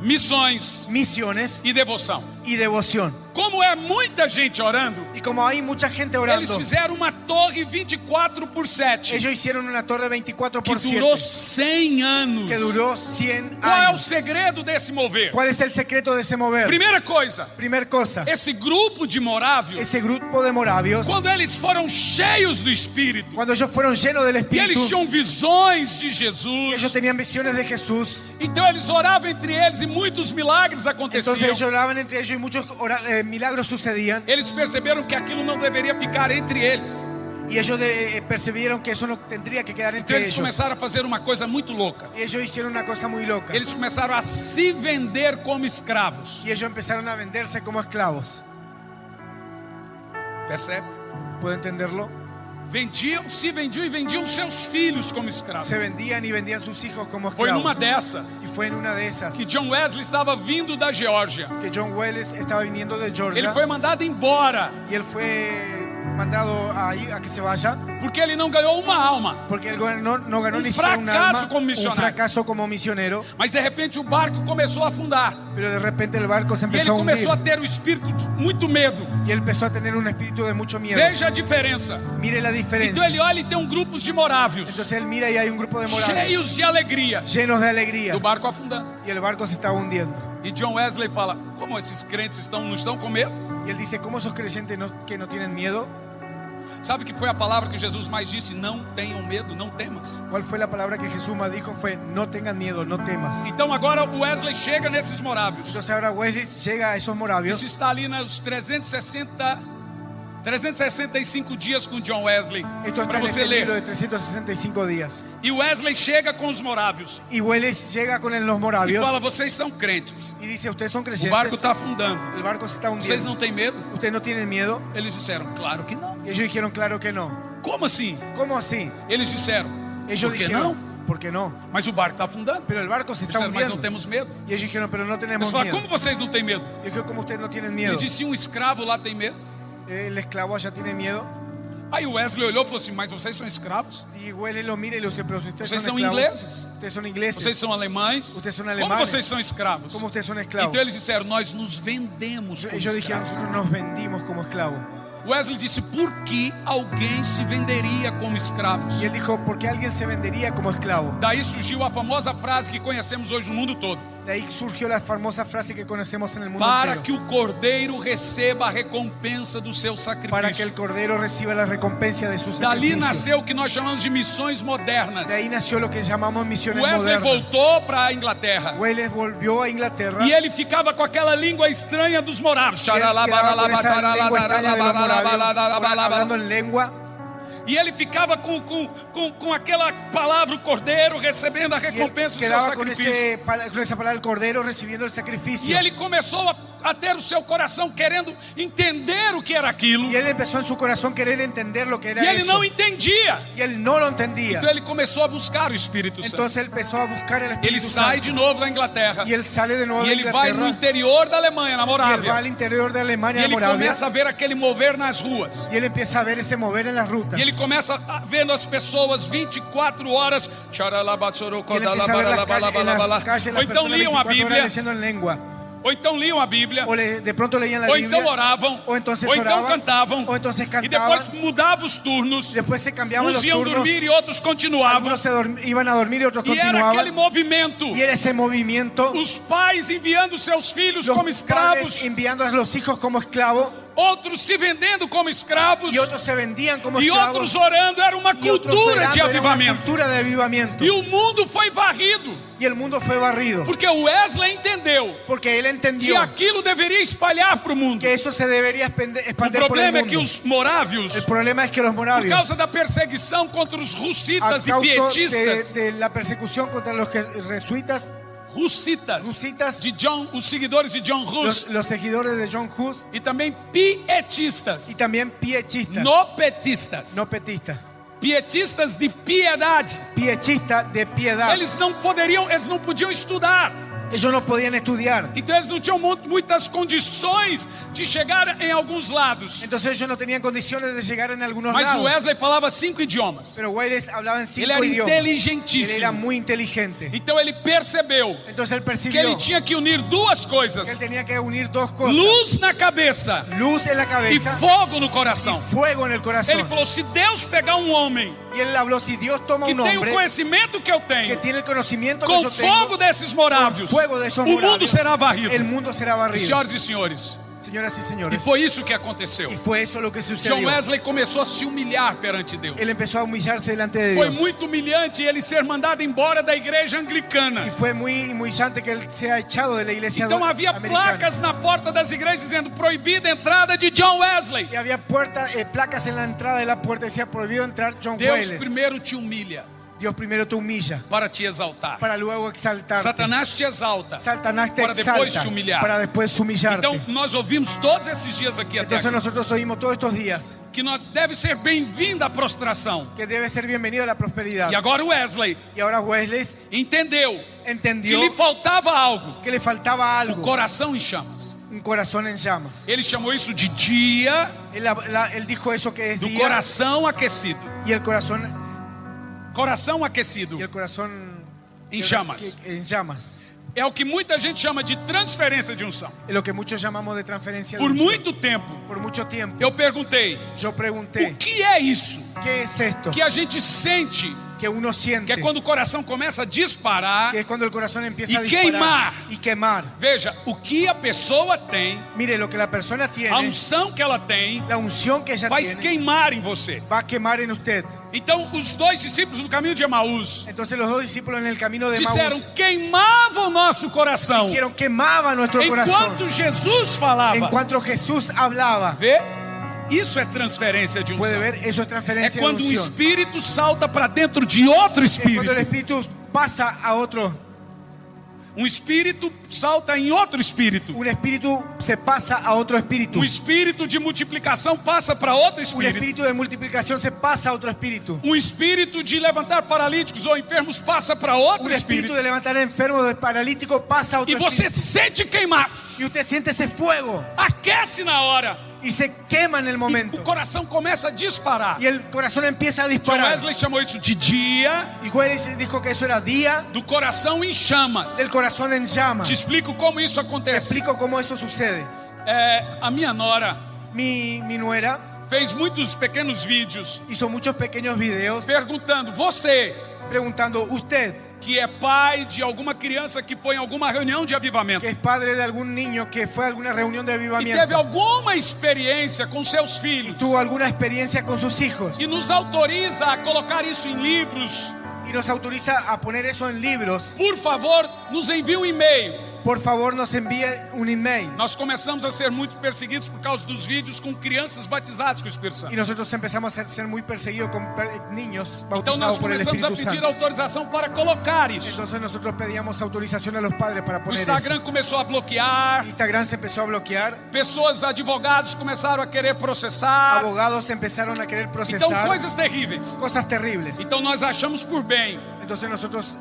missões misiones e devoção. y devoción. Como é muita gente orando, Y como hay mucha gente eles orando, fizeram uma torre 24/7 ellos hicieron una torre 24 que por 7 durou 100 anos. que duró 100 Qual é o años. segredo desse mover? ¿Cuál es el secreto de ese mover? Primeira coisa, Primer cosa, esse grupo de morávios, esse grupo de moravios, quando eles foram cheios do Espírito, cuando ellos fueron llenos del e eles Espíritu, tinham visões de ellos Jesus, tenían visiones de Jesús, então eles oravam entre eles e muitos milagres entonces aconteciam. ellos oraban entre ellos y muchos milagros sucedían. Eles perceberam que aquilo não deveria ficar entre eles. Y ellos percibieron que eso no tendría que quedar Então entre eles ellos. começaram a fazer uma coisa muito louca. Y ellos hicieron una cosa muy loca. Eles começaram a se vender como escravos. Y ellos empezaron a venderse como esclavos. Percebe? ¿Puede entenderlo? Se vendiam e vendiam seus filhos como escravos. Se vendían y vendían sus hijos como Foi esclavos. numa dessas Y fue en una de esas que John Wesley estava vindo da Geórgia. que John Wells estaba viniendo de Ele Georgia. foi mandado embora Y él fue mandado a que se vaya porque ele não ganhou uma alma. porque él no ganó Un ni siquiera un fracaso alma, como un misionario. fracaso como misionero. Mas de repente o barco começou a afundar. Pero de repente el barco se E ele empezó a hundir começou a ter o espírito de muito medo. y él empezó a tener un espíritu de mucho miedo. Veja a diferença. Mire la Então diferencia. ele olha e tem um grupo de morávios Entonces él mira y hay un grupo de moravios cheios de alegria. llenos de alegría Do barco afundando. y el barco se estaba hundiendo. E John Wesley fala: como esses crentes não estão com medo? Y él dice, ¿cómo esos creyentes que no tienen miedo? Sabe que foi a palavra que Jesus mais disse? Não tenham medo, não temas. ¿Cuál fue la palabra que Jesús más dijo? Fue, no tengan miedo, no temas. Então agora o Wesley chega nesses morávios. Entonces ahora Wesley llega a esos moravios. Isso está ali nos 365 dias com John Wesley. Esto está Para en você este libro ler. de 365 días. E Wesley chega com os morávios Y Wesley llega con los e moravios fala: vocês são crentes. y dice, ustedes son O barco creyentes, está afundando. el barco se está Vocês hundiendo. não têm medo? ¿Ustedes no tienen miedo? Eles disseram: claro que não. Y ellos dijeron, claro que no. Como assim? ¿Cómo así? Eles disseram: Ellos por que dijeron, não? ¿por qué no? Mas o barco está afundando. Pero el barco se Eles está disseram: mas não hundiendo. temos medo. Y ellos dijeron, pero no Eles tenemos falaram: miedo. como vocês não têm medo? Yo creo, como ustedes no tienen Ele miedo. disse: um escravo lá tem medo. El esclavo allá tiene miedo. Aí o Wesley olhou e falou assim: mas vocês são escravos? Y Wesley lo mira y le dice, pero si ustedes Vocês son são esclavos, ingleses? ustedes son ingleses, Vocês são alemães? Ustedes são Como alemães? vocês são escravos? ¿cómo ustedes son esclavos? Então eles disseram: nós nos vendemos como Ellos dijeron, escravos. nosotros nos vendimos como esclavos. Wesley disse: por que alguém se venderia como escravos? Y él dijo, ¿por qué alguien se vendería como esclavo? Daí surgiu a famosa frase que conhecemos hoje no mundo todo: De ahí surgió la famosa frase que conocemos en el mundo para entero. que o cordeiro receba a recompensa do seu Para que el sacrifício. cordero reciba la recompensa de su Dali sacrificio. nasceu o que nós chamamos de missões modernas. De ahí nació lo que llamamos misiones Wesley modernas. voltou para a Inglaterra Wesley volvió a Inglaterra e ele ficava com aquela língua estranha dos morávios. y él quedaba con esa lengua extraña de los moravios, hablando en lengua. E ele ficava com aquela palavra, o cordeiro, recebendo a Y él recompensa do seu quedaba con sacrifício. con esa palabra del cordero recibiendo el E sacrificio. ele começou a ter o seu coração querendo entender o que era aquilo. Y él empezó en su corazón querer entender lo que era E ele eso. não entendia. Y él no lo entendía. Então ele começou a buscar o Espírito Santo. Entonces él empezó a buscar el Ele Espíritu sai Santo. de novo da Inglaterra. Y él sale de nuevo E de ele vai no Inglaterra. interior da Alemanha, na Y él va Morávia. al interior de E Alemania, ele Moravia. começa a ver aquele mover nas ruas. Y él empieza a ver ese mover en las rutas. E ele começa a ver as pessoas 24 horas. Y él empieza a ver las calles, en las calles, Ou las então personas liam a 24 horas Bíblia. leyendo en lengua. Ou então liam a Bíblia. O de pronto leían la Ou Biblia. então oravam. O entonces Ou então oraban. cantavam. O entonces E cantaban. depois mudavam os turnos. Después se cambiaban Uns los iam turnos. dormir e outros continuavam. Algunos iban a dormir y otros E era aquele continuaban. movimento. Y era ese movimiento. Os pais enviando seus filhos Los como escravos. padres enviando a los hijos como esclavos. Outros se vendendo como escravos. Y otros se vendían como E esclavos. outros orando. Era uma Y otros cultura orando, de era una avivamento. cultura de avivamiento. E o mundo foi varrido. Y el mundo fue barrido. Porque o Wesley entendeu Porque él que entendió aquilo deveria espalhar para o mundo. que eso se debería O expandir por el problema é que mundo. os morávios, El problema es que los por moravios, causa da perseguição contra os a russitas e causa pietistas, de la persecución contra los jesuitas, Hussitas, os seguidores de John Hus, los seguidores de John Hus, e também pietistas, y también pietistas, no petistas, pietistas de piedade. Pietistas de piedad. Eles não podiam estudar. Ellos no podían estudiar. Então eles não tinham muitas condições de chegar em alguns lados. Entonces ellos no tenían condiciones de llegar en algunos Mas lados. Wesley falava 5 idiomas. Pero Wesley hablaba en 5 Ele era idiomas. inteligentíssimo. Ele era muy inteligente. Então ele percebeu Entonces él que percibió ele tinha que unir duas que él coisas: tenía que unir dos cosas. luz na cabeça Luz en la e cabeza fogo no coração. y fuego en el corazón. Ele falou: se Deus pegar um homem Y él habló, si Dios toma que un tem o hombre conhecimento que eu que tenho, tiene el conocimiento que com yo fogo tengo, desses morávios, con fuego de esos o mundo morávios, será varrido. el mundo será barrido. Senhoras e senhores, Señoras y e señores, foi isso que aconteceu. y fue eso lo que John sucedió. Wesley começou a se humilhar perante Deus. Él empezó a humillarse delante de Foi Dios. muito humilhante ele ser mandado embora da igreja anglicana. Y fue muy humillante que él sea echado de la iglesia Então havia americana. placas na porta das igrejas dizendo: proibida a entrada de John Wesley. Y había placas en la entrada de la puerta, decía prohibido entrar John Deus Wesley. primeiro te humilha Dios primero te humilla para te exaltar. para luego exaltarte. Satanás te exalta Satanás te para depois exalta te humilhar. para después humillarte. Então nós ouvimos todos esses dias aqui até Entonces aqui, nosotros oímos todos estos días que nós deve ser bem-vinda a prostração. que debe ser bienvenido a la prosperidad. E agora Wesley Y ahora Wesley entendeu que entendió lhe faltava algo: que le faltaba o algo, coração em chamas. un corazón en llamas. Ele chamou isso de dia Él dijo eso que es do día coração aquecido. y el corazón aquecido em chamas. en llamas. É o que muita gente chama de transferência de unção. Es lo que muchos llamamos de transferencia de Por unción. muito tempo Por mucho tiempo eu perguntei: yo pregunté, o que é isso ¿qué es esto? que a gente sente? Que uno siente, Que é quando o coração começa a disparar que es cuando el corazón empieza y a disparar queimar. y quemar. Veja, o que a pessoa tem, Mire, lo que la persona a tiene, unção que ela tem, la unción que ella vai tiene, queimar em você. va a quemar en usted. Então os dois discípulos no caminho de Emaús Entonces los dos discípulos en el camino de disseram: Maús queimava o nosso coração dijeron, quemaba nuestro corazón. enquanto Jesus En falava. cuanto Jesús hablaba, Vê? Isso é transferência de puede unção. ver, eso es É transferencia de quando um unción. espírito salta para dentro de outro Es cuando el espírito. espíritu pasa a otro, Um espírito salta em outro espírito. un espíritu se pasa a otro espíritu. Um espírito de multiplicação passa para outro Un espírito. espíritu de multiplicación se pasa a otro espíritu. Um espírito de levantar paralíticos ou enfermos passa para outro Un espíritu espírito. de levantar enfermo, de paralítico, pasa a otro E você espíritu. sente queimar. Y usted siente ese fuego Aquece na hora. y se quema en el E o momento. coração começa a disparar. Y el corazón empieza a John disparar. Wesley chamou isso de dia Y Wesley dijo que eso era día do coração em chamas. del corazón en llamas. Te explico como isso Te acontece. explico cómo eso sucede. A minha nora Mi nuera fez muitos pequenos vídeos hizo muchos pequeños videos perguntando: você preguntando, usted que é pai de alguma criança que foi em alguma reunião de avivamento que es padre de algún niño que fue a alguna reunión de e teve avivamiento alguma experiência com seus y filhos tuvo alguna experiencia con sus hijos e nos autoriza a colocar isso em livros, y nos autoriza a poner eso en libros, por favor, nos envie um e-mail. por favor nos envíe un email. Nós começamos a ser muito perseguidos por causa dos vídeos com crianças batizadas com o Espírito Santo. Y nosotros empezamos a ser muy perseguidos con niños Então nós bautizados por el começamos a Espíritu pedir Santo. autorização para colocar isso. Entonces nosotros pedíamos autorización a los padres para O poner Instagram eso. começou a bloquear, Instagram se empezó a bloquear, pessoas, advogados começaram a querer processar. abogados empezaron a querer Então procesar, coisas terríveis. cosas terribles. Então nós achamos por bem. Entonces nosotros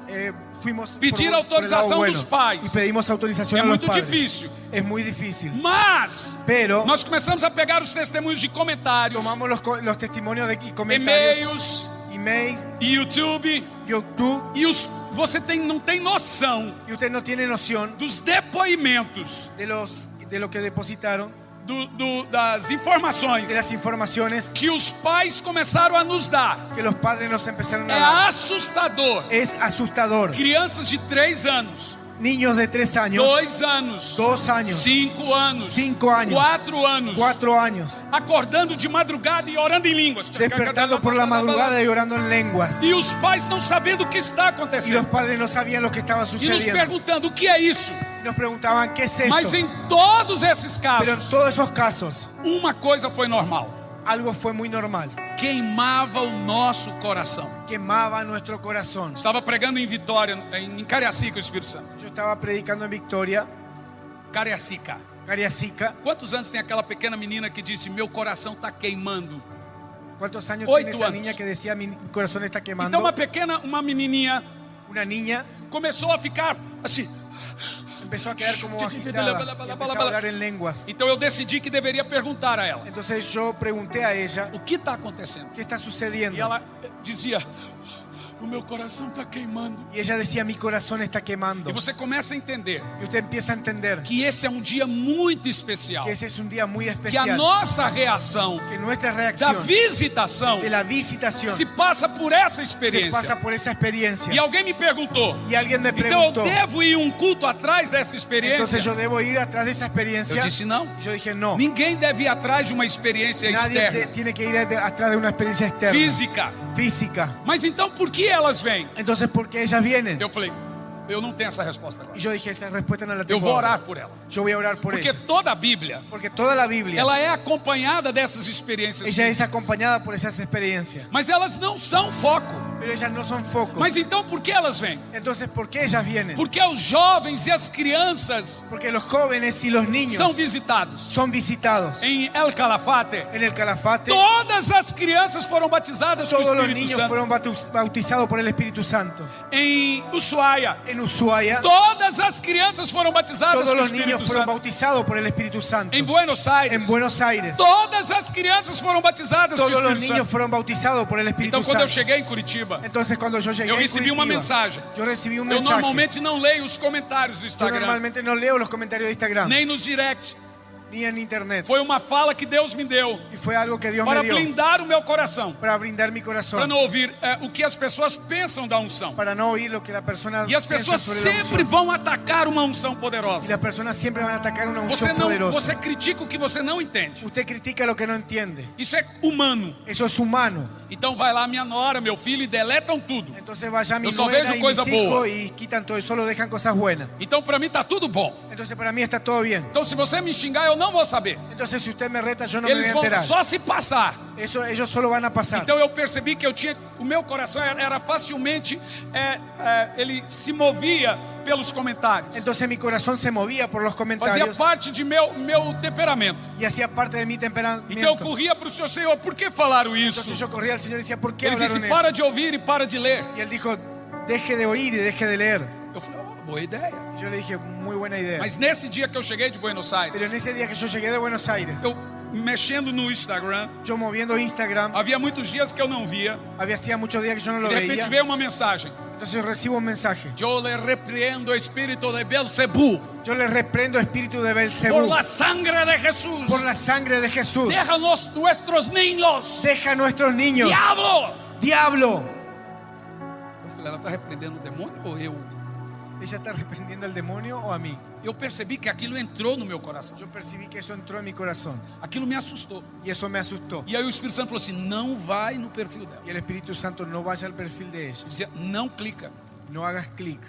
fuimos Pedir por el autorización lado bueno dos pais. y pedimos autorización É a los muito padres. difícil. Es muy difícil. Mas Pero nós começamos a pegar os testemunhos de comentários, tomamos los testimonios y comentarios, e-mails, emails, YouTube, YouTube, e você não tem noção y usted no tiene noción dos depoimentos, de lo que depositaron, das informações de las informaciones que os pais começaram a nos dar. que los padres nos empezaron a É dar. assustador. Es asustador. Crianças de 3 anos, Niños de 3 años, 2 anos, 2 años, 5 anos, 5 años, 4 anos, 4 años, acordando de madrugada e orando em línguas. despertando por la madrugada y orando en lenguas. E os pais não sabendo o que está Y los acontecendo. padres no sabían lo que estaba E nos sucediendo. perguntando o que é isso. Nos preguntaban, ¿qué es Mas eso? em todos esses Pero en casos, todos esos casos, uma coisa foi normal: algo fue muy normal. queimava o nosso coração. quemaba nuestro corazón. Estava pregando em Vitória, em Cariacica, o Espírito Santo. Yo estaba predicando en Victoria, Cariacica. Cariacica. Quantos anos tem aquela pequena menina que disse: meu coração está queimando? ¿Cuántos años 8 tiene esa anos. niña que decía mi corazón está quemando? Então uma menininha Una niña começou a ficar assim. empezó a quedar como agitada y empezó a hablar en lenguas. Então eu decidi que deveria perguntar a ela: Entonces yo pregunté a ella, o que está acontecendo? ¿qué está sucediendo? E ela dizia: o meu coração está queimando. Y ella decía, mi corazón está quemando. E você começa a entender Y usted empieza a entender que esse é um dia muito especial, que ese es un día muy que a especial, nossa reação que nuestra da reacción visitação de la visitación se passa por essa se experiência. pasa por esa experiencia. E alguém me perguntou: Y alguien me então eu preguntó, devo ir um culto atrás dessa experiência? entonces yo debo ir atrás de esa Eu experiencia. disse não. Y yo dije, no, Ninguém deve ir atrás de uma experiência nadie externa, tiene que ir atrás de una experiencia externa, física. física. Mas então por que elas vêm? Entonces, ¿por qué ellas vienen? Eu falei: eu não tenho essa resposta agora. Y yo dije, esa respuesta no la Eu tengo vou ahora. orar por ela. Yo voy a orar por Porque ella. toda a Bíblia, Porque toda la Biblia, ela é acompanhada dessas experiências ella es físicas. acompañada por esas experiencias. Mas elas não são foco. Pero ellas no son focos. Mas então por que elas vêm? Entonces, ¿por qué ellas vienen? Porque os jovens e as crianças Porque los jóvenes y los niños são visitados. son visitados. Em El Calafate, En el Calafate, todas as crianças foram batizadas com o todos los Espírito niños Santo. fueron bautizados por el Espíritu Santo. Em Ushuaia, En Ushuaia, todas as crianças foram batizadas todos com o los Espírito niños fueron Santo. bautizados por el Espíritu Santo. Em Buenos Aires, En Buenos Aires, todas as crianças foram batizadas com o todos los Espírito niños Santo. fueron bautizados por el Espíritu Então, quando eu Santo. cheguei em Curitiba, Entonces, cuando yo llegué eu a recebi uma Curitiba, mensagem. yo recibí un Eu mensaje. normalmente não leio os comentários do Yo Instagram, normalmente no leo los comentarios de Instagram, nem nos direct. ni en internet. Foi uma fala que Deus me deu Y fue algo que Dios para me dio blindar o meu coração, para brindar mi para corazón, não ouvir o que as pessoas pensam da unção. para no oír lo que la persona E as piensa pessoas sobre la sempre unción. vão atacar uma unção Y poderosa. las personas siempre van a atacar una Você unción não, poderosa. você critica o que você não entende. Usted critica lo que no entiende. Isso é humano. Eso es humano. Então vai lá minha nora, meu filho e deletam tudo. Entonces vaya mi Yo só nuera vejo y coisa mis hijos boa. y quitan todo y solo dejan cosas buenas. Então para mim tá tudo bom. Entonces para mí está todo bien. Então se você me xingar eu não vou saber. Entonces si usted me reta yo no me voy Eles a vão enterar. só se passar. Eso ellos solo van a pasar. Então eu percebi que o meu coração era facilmente, ele se movia pelos comentários. Entonces mi corazón se movía por los Fazia comentarios parte de meu temperamento. y hacía parte de mi Então eu temperamento. corria para o Senhor: por que falaram isso? Entonces yo corría al Señor y decía, ¿por qué Ele disse: hablaron para eso? de ouvir e para de ler. Y él dijo, deje de oír y deje de leer. Eu falei: boa ideia. Yo le dije, muy buena idea. Mas nesse dia que eu cheguei de Buenos Pero Aires, en ese día que yo llegué de Buenos Aires, eu mexendo no Instagram, yo moviendo Instagram, havia muitos dias que eu não via. hacía muchos días que yo no E lo de repente veía. veio uma mensagem: Entonces yo recibo un mensaje. eu le repreendo o espírito de Belzebú Yo le reprendo espíritu de por Belcebú la sangre de Jesús. por la sangre de Jesús. Déjanos nuestros niños. Deja a nuestros niños. Diablo! Diablo. Eu falei: ela está repreendendo o demônio ou eu? ¿Ella está reprendiendo al demonio o a mí? Eu percebi que aquilo entrou no meu coração. Yo percibí que eso entró en mi corazón Aquilo me assustou. y eso me asustó. E aí o Espírito Santo falou assim: não vai no perfil dela. Y el Espíritu Santo, no vaya al perfil de ella. Dizia: não clica. No hagas clic.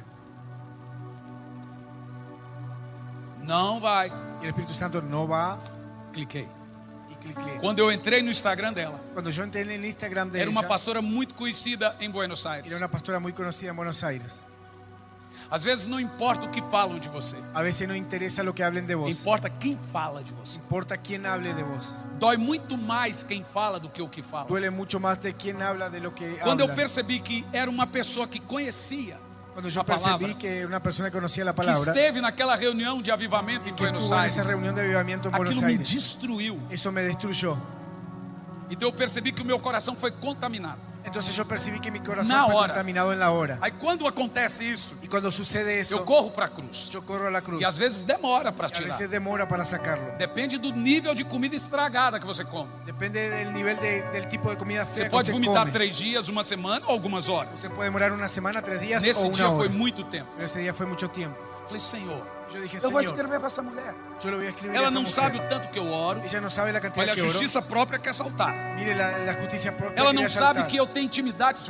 Não vai. Y el Espíritu Santo, no vas Cliquei. y clic. Quando eu entrei no Instagram dela, Cuando yo entré en el Instagram de era uma ella, pastora muito conhecida em Buenos era Aires. una pastora muy conocida en Buenos Aires. Às vezes não importa o que falam de você, A veces no interesa lo que hablen de vos. importa quem fala de você. Importa quién hable de vos. Dói muito mais quem fala do que o que fala. Duele mucho más de quién habla de lo que Quando eu habla. percebi que era uma pessoa que conhecia Cuando yo a palavra, percibí que una persona que conocía la que palabra, esteve naquela reunião de avivamento em que Buenos estuvo en Aires, esa reunión de avivamiento en Buenos aquilo me Aires, destruiu. eso me destruyó. Então eu percebi que o meu coração foi contaminado. Entonces yo percibí que mi corazón Na fue hora. contaminado en la hora. Aí quando acontece isso, Y cuando sucede eu eso, corro para a cruz. yo corro a la cruz. E às vezes demora para Y a tirar. veces demora para sacarlo. Depende do nível de comida estragada que você come. Depende del nivel del tipo de comida Você fea que pode usted vomitar come. 3 dias, uma semana ou algumas horas. Se puede demorar una semana, 3 días o Nesse una dia foi hora. muito tempo. Pero ese día fue mucho tiempo. Falei: Senhor, Yo dije, eu vou Señor, escrever para essa mulher. yo lo voy a escribir a Ela esa não mujer. sabe o tanto que eu oro. Ella no sabe la cantidad Olha, a que oro. justiça própria quer saltar. Mire la justicia propia. Ela que não quería sabe saltar. que eu tenho intimidade.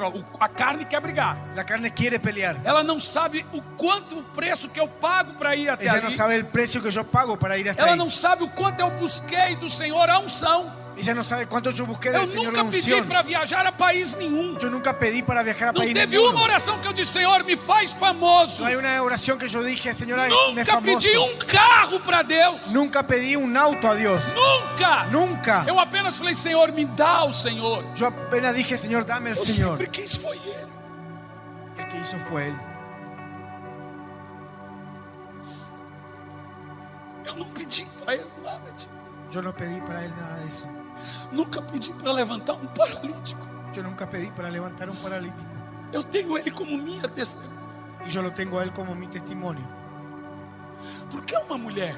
A carne quer brigar. La carne quiere pelear. Ela não sabe o quanto o preço que eu pago para ir até Ella no ali. sabe el precio que yo pago para ir hasta Ela ahí. não sabe o quanto eu busquei do Senhor a unção. Ella no sabe cuánto yo busqué Eu del Señor la nunca pedi unción. para viajar a país nenhum. Yo nunca pedí para viajar a Não país teve ninguno. uma oração que eu disse: Senhor, me faz famoso. No hay una oración que yo dije, Señor, me Nunca famoso. pedi carro para Deus. Nunca pedí un auto a Dios. Nunca. Nunca. Eu apenas falei: Senhor, me dá o Senhor. Yo apenas dije, Señor, dame el Eu Señor. sempre quis, foi Ele. El que hizo fue Él. Eu não pedi para Ele nada disso. Yo no pedí para Él nada de eso. Nunca pedi para levantar um paralítico. Yo nunca pedí para levantar un paralítico. Eu tenho Ele como minha testemunha. Y yo lo tengo a Él como mi testimonio. Porque uma mulher